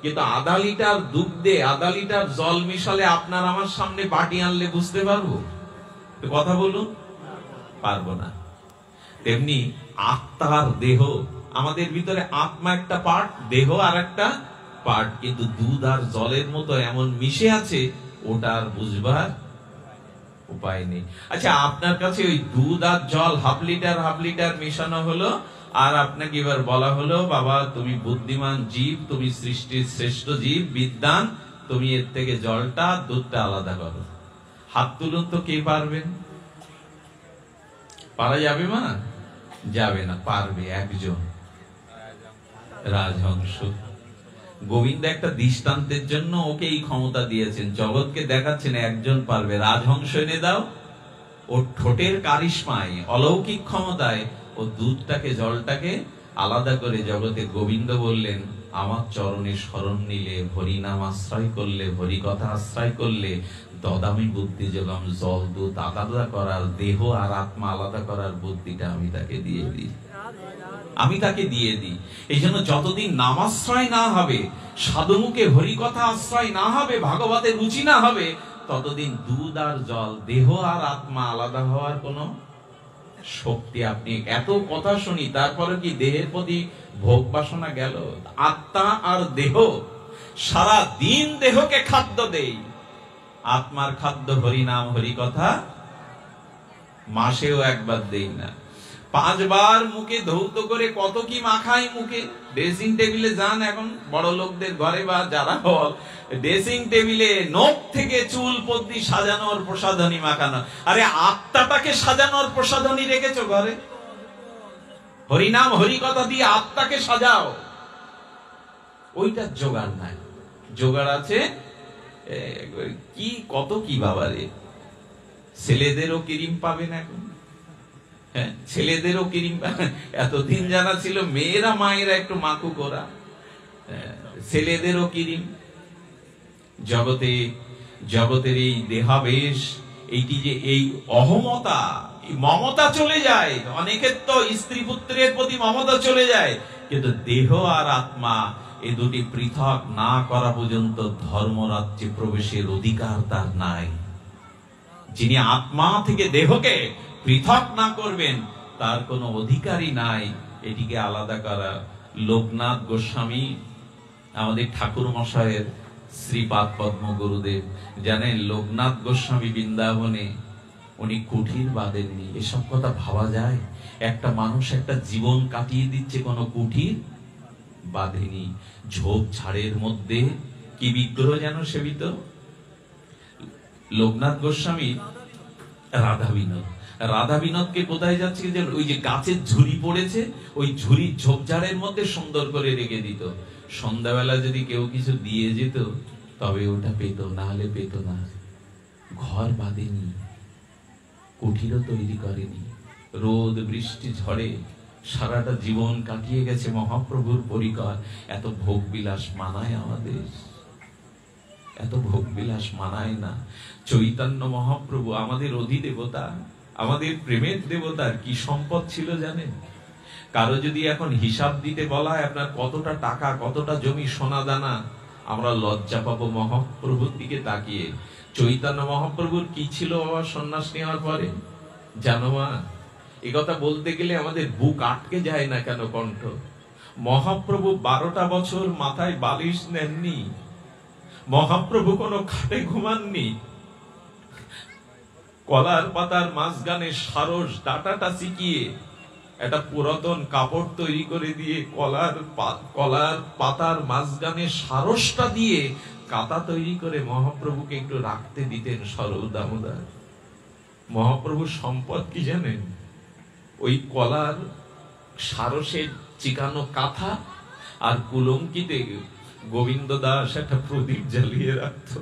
S1: কিন্তু আধা লিটার দুধে আধা লিটার জল মিশালে আপনার আমার সামনে বাটি আনলে বুঝতে পারবো? কথা বলুন, পারবো না। তেমনি আত্মার দেহ, আমাদের ভিতরে আত্মা একটা পার্ট, দেহ আর একটা পার্ট, কিন্তু দুধ আর জলের মতো এমন মিশে আছে, ওটা আর বুঝবার উপায় নেই। আচ্ছা, আপনার কাছে ওই দুধ আর জল হাফ লিটার মেশানো হলো, আর আপনাকে এবার বলা হলো বাবা তুমি বুদ্ধিমান জীব, তুমি সৃষ্টির শ্রেষ্ঠ জীব, বিদ্বান, তুমি এর থেকে জলটা দুধটা আলাদা করো। হাত তুলুন তো, কে পারবেন? পারা যাবে মা? যাবে না। পারবে একজন, রাজহংস। গোবিন্দ একটা দৃষ্টান্তের জন্য ওকে এই ক্ষমতা দিয়েছেন, জগৎকে দেখাচ্ছেন একজন পারবে। রাজহংস এনে দাও, ওর ঠোঁটের কারিশমায়, অলৌকিক ক্ষমতায় ও দুধটাকে জলটাকে আলাদা করে জগতে। গোবিন্দ বললেন আমার চরণে শরণ নিলে, হরি নাম আশ্রয় করলে, হরি কথা আশ্রয় করলে, দদামি বুদ্ধি যোগম, জল দুধ আলাদা করার, দেহ আর আত্মা আলাদা করার বুদ্ধিটা আমি তাকে দিয়ে দিই, আমি তাকে দিয়ে দিই। এই জন্য যতদিন নামাশ্রয় না হবে, সাধুমুখে হরি কথা আশ্রয় না হবে, ভাগবতের রুচি না হবে, ততদিন দুধ আর জল, দেহ আর আত্মা আলাদা হওয়ার কোনো শক্তি। আপনি এত কথা শুনি, তারপরে কি দেহের প্রতি ভোগ বাসনা গেল? আত্মা আর দেহ, সারা দিন দেহকে খাদ্য দেই, আত্মার খাদ্য হরি নাম হরি কথা, মাসেও একবার দেই না। 5 বার মুখে ধৌত করে কত কি মাখাই মুখে। ড্রেসিং টেবিলে যান এখন বড় লোকদের ঘরে, বা যারা হল, ড্রেসিং টেবিলে নখ থেকে চুল পর্যন্ত সাজানোর প্রসাধনী মাখানো। আরে আত্মাটাকে সাজানোর প্রসাধনী রেখেছো ঘরে? হরিনাম হরি কথা দিয়ে আত্মাকে সাজাও। ওইটার জোগাড় নাই। জোগাড় আছে কি কত কি বাবারে। ছেলেদেরও ক্রিম পাবেন এখন, হ্যাঁ ছেলেদেরও ক্রিম। এতদিন জানা ছিল মেয়েরা মায়েরা একটু মাখু করা, ছেলেদেরও ক্রিম। জগতের এই দেহাবেশ, এইটি যে এই অহমতা মমতা চলে যায়, অনেকের তো স্ত্রী পুত্রের প্রতি মমতা চলে যায়, কিন্তু দেহ আর আত্মা এই দুটি পৃথক না করা পর্যন্ত ধর্মরাজ্যে প্রবেশের অধিকার তার নাই। যিনি আত্মা থেকে দেহকে পৃথক না করবেন তার কোনো অধিকারই নাই এটিকে আলাদা করা। লোকনাথ গোস্বামী আমাদের ঠাকুর মশাইয়ের শ্রীপাদ পদ্ম গুরুদেব, জানেন লোকনাথ গোস্বামী বৃন্দাবনে উনি কুঠির বাঁধেননি। এসব কথা ভাবা যায়? একটা মানুষ একটা জীবন কাটিয়ে দিচ্ছে, কোনো কুঠির বাঁধেনি। ঝোপ ঝাড়ের মধ্যে কি বিগ্রহ যেন সেবিত? লোকনাথ গোস্বামী রাধা বিনোদ, রাধা বিনোদকে কোথায় যাচ্ছে, যে ওই যে গাছের ঝুড়ি পড়েছে, ওই ঝুড়ির ঝোপঝাড়ের মধ্যে সুন্দর করে রেখে দিত। সন্ধ্যাবেলা যদি কেউ কিছু দিয়ে যেত তবে ওটা পেত, না হলে পেত না। ঘর বাঁধেনি, কুঠিরও তৈরি করেনি। রোদ বৃষ্টি ঝড়ে সারাটা জীবন কাটিয়ে গেছে মহাপ্রভুর পরিকর। এত ভোগ বিলাস মানায় আমাদের? এত ভোগ বিলাস মানায় না। চৈতন্য মহাপ্রভু আমাদের অধিদেবতা, আমাদের প্রেমের দেবতার কি সম্পদ ছিল জানেন? কারো যদি এখন হিসাব দিতে বলা হয় আপনার কতটা টাকা, কতটা জমি, সোনা দানা, আমরা লজ্জা পাবো মহাপ্রভুর দিকে তাকিয়ে। চৈতন্য মহাপ্রভুর কি ছিল বাবা সন্ন্যাস নেওয়ার পরে জানো মা? এ কথা বলতে গেলে আমাদের বুক আটকে যায় না কেন কণ্ঠ? মহাপ্রভু 12টা বছর মাথায় বালিশ নেননি, মহাপ্রভু কোনো খাটে ঘুমাননি। কলার পাতার মাঝখানে সারস ডাটাটা চিকিয়ে একটা পুরাতন কাপড় তৈরি করে দিয়ে কলার পাতার মাঝখানে সারসটা দিয়ে কাতা তৈরি করে মহাপ্রভুকে একটু রাখতে দিতেন সরল দামোদর। মহাপ্রভুর সম্পদ কি জানেন? ওই কলার সারসের চিকানো কাঁথা আর কুলঙ্কিতে গোবিন্দ দাস একটা প্রদীপ জ্বালিয়ে রাখত।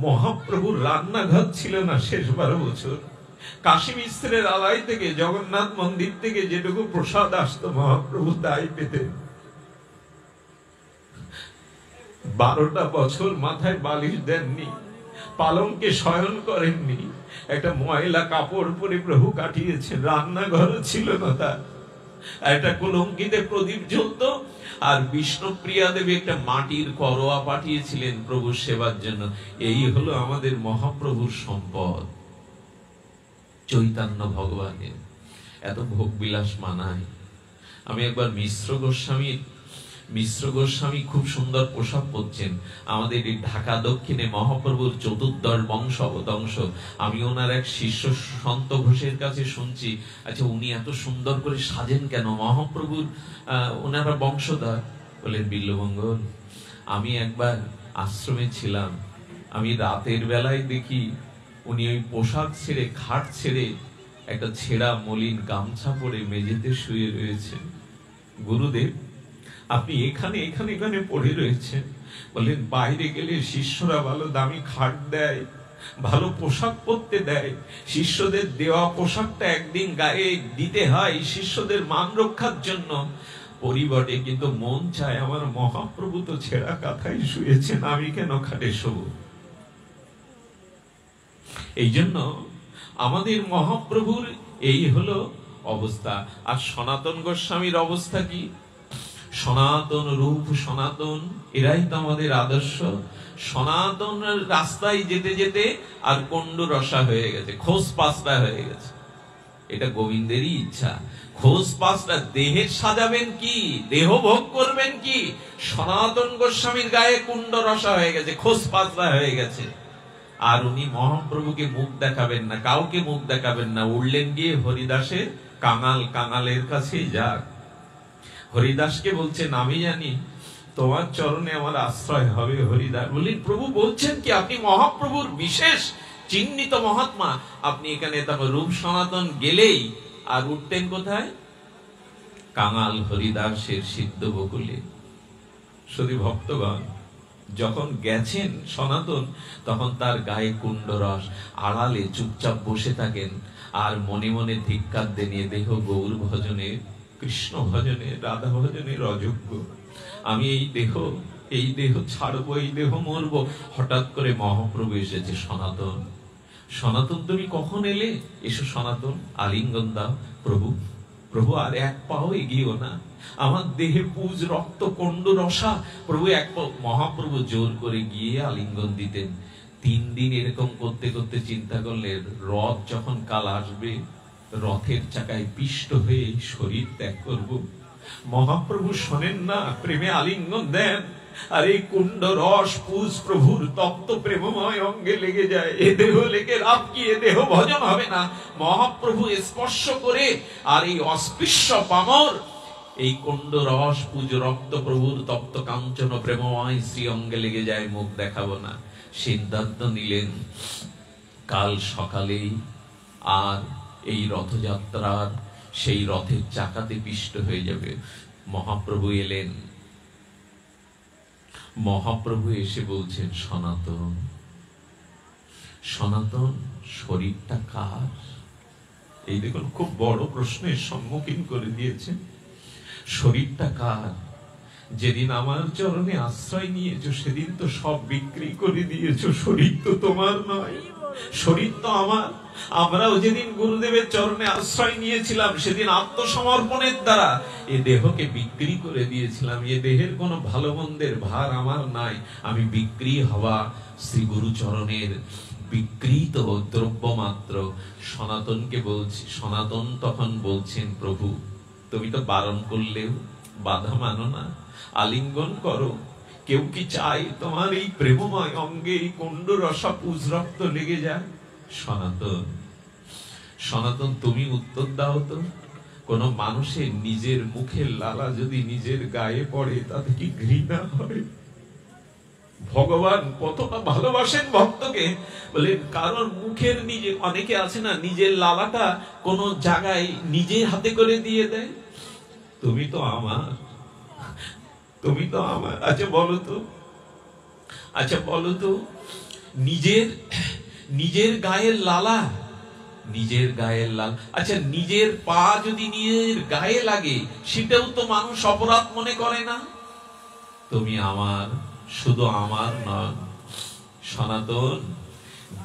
S1: মহাপ্রভুর রান্নাঘর ছিল না শেষ 12 বছর। কাশী মিশ্রের আলাই থেকে, জগন্নাথ মন্দির থেকে যেটুকু প্রসাদ আসতো মহাপ্রভু তাই পেতেন। 12টা বছর মাথায় বালিশ দেননি, পালঙ্কে শয়ন করেননি, একটা ময়লা কাপড় পরে প্রভু কাটিয়েছেন। রান্নাঘরও ছিল না তার। একটা কলঙ্কিতে প্রদীপ জ্বলতো, আর বিষ্ণুপ্রিয়া দেবী একটা মাটির করোয়া পাঠিয়েছিলেন প্রভুর সেবার জন্য। এই হলো আমাদের মহাপ্রভুর সম্পদ। চৈতন্য ভগবানের এত ভোগ বিলাস মানায়? আমি একবার মিশ্র গোস্বামী খুব সুন্দর পোশাক পরছেন। আমাদের এই ঢাকা দক্ষিণে মহাপ্রভুর 14 বংশ অবতংশ। আমি ওনার এক শিষ্য সন্ত ঘোষের কাছে শুনছি, আচ্ছা উনি এত সুন্দর করে সাজেন কেন? মহাপ্রভুর ওনারা বংশধর। বলেন বিল্লমঙ্গল, আমি একবার আশ্রমে ছিলাম, আমি রাতের বেলায় দেখি উনি ওই পোশাক ছেড়ে, খাট ছেড়ে একটা ছেঁড়া মলিন গামছা পরে মেঝেতে শুয়ে রয়েছেন। গুরুদেব, আপনি এখানে এখানে এখানে পড়ে রয়েছেন। বললেন বাইরে গেলে শিষ্যরা ভালো দামি খাট দেয়, ভালো পোশাক পরতে দেয়। শিষ্যদের দেওয়া পোশাকটা একদিন গায়ে দিতে হয় শিষ্যদের মান রক্ষার জন্য। পরিবটে কিন্তু মন চায় আমার মহাপ্রভু তো ছেঁড়া কাঁথায় শুয়েছেন, আমি কেন খাটে শোবো? এই জন্য আমাদের মহাপ্রভুর এই হলো অবস্থা। আর সনাতন গোস্বামীর অবস্থা কি? সনাতন রূপ, সনাতন, এরাই তো আমাদের আদর্শ। সনাতন রাস্তায় যেতে যেতে আর কন্ডু রসা হয়ে গেছে, খোঁজ পাঁচটা হয়ে গেছে। এটা গোবিন্দেরই ইচ্ছা। খোঁজ পাঁচটা দেহের সাজাবেন কি, দেহ ভোগ করবেন কি? সনাতন গোস্বামীর গায়ে কুণ্ড রসা হয়ে গেছে, খোঁজ পাঁচটা হয়ে গেছে। আর উনি মহাপ্রভুকে মুখ দেখাবেন না, কাউকে মুখ দেখাবেন না। উঠলেন গিয়ে হরিদাসের কাঙালের কাছে যাক। হরিদাসকে বলছেন, আমি জানি তোমার চরণে আমার আশ্রয় হবে। হরিদাস বললেন, প্রভু বলছেন কি? আপনি মহাপ্রভুর বিশেষ চিহ্নিত মহাত্মা, আপনি এখানে রূপ সনাতন গেলেই আর উঠতেন কোথায়? কাঙাল হরিদাসের সিদ্ধ বকুলে। শুধু ভক্তগণ, যখন গেছেন সনাতন, তখন তার গায়ে কুণ্ডরস, আড়ালে চুপচাপ বসে থাকেন আর মনে মনে ধিক্কার দেনিয়ে দেহ গৌর ভজনে, কৃষ্ণ ভজনে, রাধা ভজনের অযোগ্য। আমি এই দেহ ছাড়বো, এই দেহ মরবো। হঠাৎ করে মহাপ্রভু এসেছে সনাতন। সনাতন তুমি কখন এলে? এসো সনাতন, আলিঙ্গন দাও। প্রভু, প্রভু আর এক পাও এগিয়েও না, আমার দেহে পুজ রক্ত কণ্ড রসা। প্রভু এক পাও। মহাপ্রভু জোর করে গিয়ে আলিঙ্গন দিতেন। 3 দিন এরকম করতে করতে চিন্তা করলেন, রথ যখন কাল আসবে, রথের চাকায় পিষ্ট হয়ে শরীর ত্যাগ করব। মহাপ্রভু শোনেন না, প্রেমে আলিঙ্গন দেন, আর এই কুণ্ড রস পুজ প্রভুর তপ্ত প্রেমময় অঙ্গে লেগে যায়। এ দেহ লেগে লাভ কি? এ দেহ ভজন হবে না। মহাপ্রভু স্পর্শ করে, আর এই অস্পৃশ্য পামর এই কুণ্ড রস পুজ রক্ত প্রভুর তপ্ত কাঞ্চন প্রেমময় শ্রী অঙ্গে লেগে যায়, মুখ দেখাবো না। সিদ্ধান্ত নিলেন, কাল সকালেই আর এই রথযাত্রার সেই রথের চাকাতে পিষ্ট হয়ে যাবে। মহাপ্রভু এলেন। মহাপ্রভু এসে বলছেন, সনাতন, সনাতন শরীরটা কার? এই দেখুন, খুব বড় প্রশ্নের সম্মুখীন করে দিয়েছেন। শরীরটা কার? যেদিন আমার চরণে আশ্রয় নিয়েছো সেদিন তো সব বিক্রি করে দিয়েছো। শরীর তো তোমার নয়, শরীর তো আমার। আমরাও যেদিন গুরুদেবের চরণে আশ্রয় নিয়েছিলাম সেদিন আত্মসমর্পণের দ্বারা এ দেহকে বিক্রি করে দিয়েছিলাম। এ দেহের কোনো ভালো মন্দের ভার আমার নাই। আমি বিক্রি হওয়া শ্রী গুরু চরণের বিকৃত দ্রব্য মাত্র। সনাতনকে বলছি, সনাতন তখন বলছেন, প্রভু তুমি তো বারণ করলেও বাধা মানো না, আলিঙ্গন করো। কেউ কি চায় তোমার এই প্রেমময় অঙ্গে এই কুণ্ড রসা পুজ রক্ত লেগে যায়? সনাতন, সনাতন তুমি উত্তর দাও তো, কোন মানুষের নিজের মুখের লালা যদি নিজের গায়ে পড়ে তাতে কি ঘৃণা হয়? ভগবান কতটা ভালোবাসেন ভক্তকে, বলেন কারণ মুখের নিজে, অনেকে আছে না নিজের লালাটা কোন জায়গায় নিজের হাতে করে দিয়ে দেয়। তুমি তো আমার, তুমি তো আমার। আচ্ছা বলো তো, আচ্ছা বলো তো, নিজের গায়ের লালা, নিজের গায়ের লাল, আচ্ছা নিজের পা যদি নিজের গায়ে লাগে সেটাও তো মানুষ অপরাধ মনে করে না? তুমি আমার, শুধু আমার নয়। সনাতন,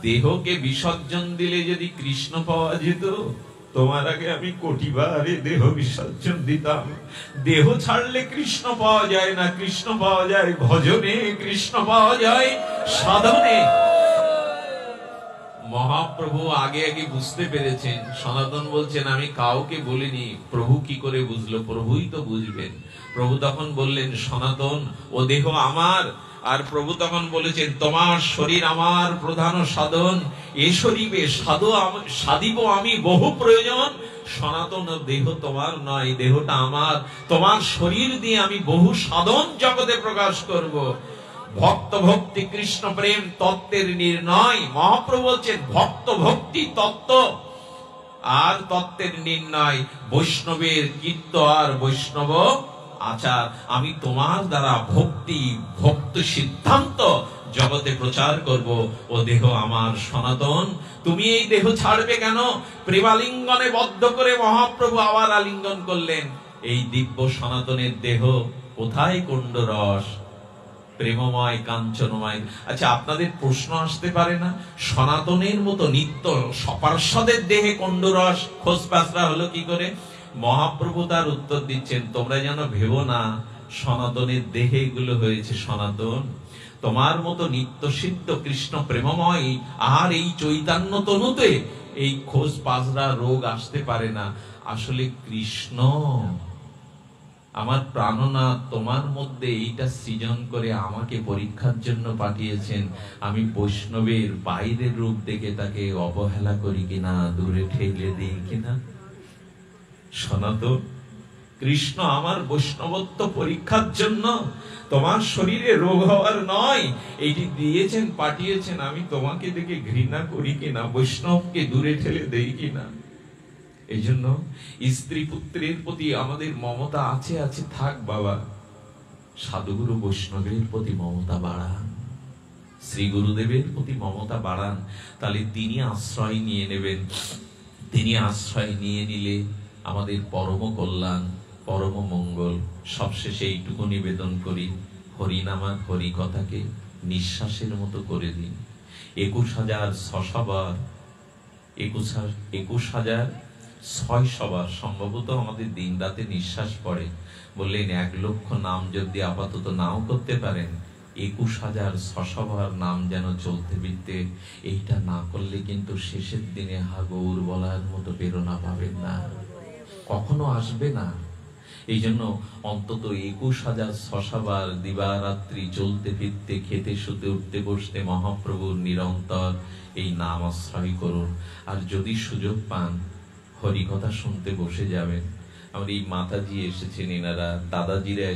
S1: দেহকে বিসর্জন দিলে যদি কৃষ্ণ পাওয়া যেত, তোমার আগে আমি কোটিবার দেহ বিসর্জন দিতাম। দেহ ছাড়লে কৃষ্ণ পাওয়া যায় না। কৃষ্ণ পাওয়া যায় ভজনে, কৃষ্ণ পাওয়া যায় সাধনে। মহাপ্রভু আগে আগে বুঝতে পেরেছেন। সনাতন বলছেন, আমি কাউকে বলিনি। প্রভু কি করে বুঝলো? প্রভুই তো বুঝবেন। প্রভু তখন বললেন, সনাতন ও দেহ আমার। আর প্রভু তখন বলেছেন, তোমার শরীর আমার প্রধান সাধন। এ শরীরে সাধিব আমি বহু প্রয়োজন। সনাতন, দেহ তোমার নয়, দেহটা আমার। তোমার শরীর দিয়ে আমি বহু সাধন জগতে প্রকাশ করব। ভক্ত ভক্তি কৃষ্ণ প্রেম তত্ত্বের নির্ণয়। মহাপ্রভু বলছেন, ভক্ত ভক্তি তত্ত্ব আর তত্ত্বের নির্ণয়, বৈষ্ণবের কীর্ত আর বৈষ্ণব আচার। আমি তোমার দ্বারা ভক্তি ভক্ত সিদ্ধান্ত জগতে প্রচার করব। ও দেহ আমার। সনাতন, তুমি এই দেহ ছাড়বে কেন? প্রেমালিঙ্গনে বদ্ধ করে মহাপ্রভু আবার আলিঙ্গন করলেন। এই দিব্য সনাতনের দেহ কোথায় কুণ্ড রস, প্রেমময় কাঞ্চনময়। আচ্ছা আপনাদের প্রশ্ন আসতে পারে না, সনাতনের মতো নিত্য পার্শ্বদের দেহে কুণ্ড রস খোঁজ পাসরা হলো কি করে? মহাপ্রভু তার উত্তর দিচ্ছেন, তোমরা যেন ভেবো না সনাতনের দেহে এগুলো হয়েছে। সনাতন, তোমার মতো নিত্য সিদ্ধ কৃষ্ণ প্রেমময় আর এই চৈতন্য তনুতে এই খোঁজ পাসরা রোগ আসতে পারে না। আসলে কৃষ্ণ আমার প্রাণনাথ তোমার মধ্যে এইটা সৃজন করে আমাকে পরীক্ষার জন্য পাঠিয়েছেন। আমি বৈষ্ণবের বাইরের রূপ দেখে তাকে অবহেলা করি কিনা, দূরে ঠেলে দিই কিনা? সনাতন, কৃষ্ণ আমার বৈষ্ণবত্ব পরীক্ষার জন্য, তোমার শরীরে রোগ হওয়ার নয়। এইটি দিয়েছেন, পাঠিয়েছেন। আমি তোমাকে দেখে ঘৃণা করি কিনা, বৈষ্ণবকে দূরে ঠেলে দেই কিনা? এই জন্য স্ত্রী পুত্রের প্রতি আমাদের মমতা আছে, আছে থাক বাবা। সাধুগুরু বৈষ্ণবের প্রতি মমতা বাড়ান, শ্রী গুরুদেবের প্রতি মমতা বাড়ান, তাহলে তিনি আশ্রয় নিয়ে নেবেন। তিনি আশ্রয় নিয়ে নিলে আমাদের পরম কল্যাণ, পরম মঙ্গল। সবশেষে এইটুকু নিবেদন করি, হরিনামা হরি কথাকে নিঃশ্বাসের মতো করে দিন। 21,600 বার 21,600 বার, সম্ভবত আমাদের দিন রাতে নিঃশ্বাস পড়ে। বললেন 1 লক্ষ নাম যদি আপাতত নাও করতে পারেন, 21,600 বার নাম যেন চলতে ফিরতে। এইটা না করলে কিন্তু শেষের দিনে হাগৌর বলার মতো প্রেরণা পাবেন না, কখনো আসবে না। এই জন্য অন্তত 21,600 বার দিবারাত্রি চলতে ফিরতে, খেতে শুতে উঠতে বসতে মহাপ্রভুর নিরন্তর এই নাম আশ্রয় করুন। আর যদি সুযোগ পান, হরিকথা শুনতে বসে যাবেন। আমার এই মাতাজি এসেছেন, এনারা দাদাজিরা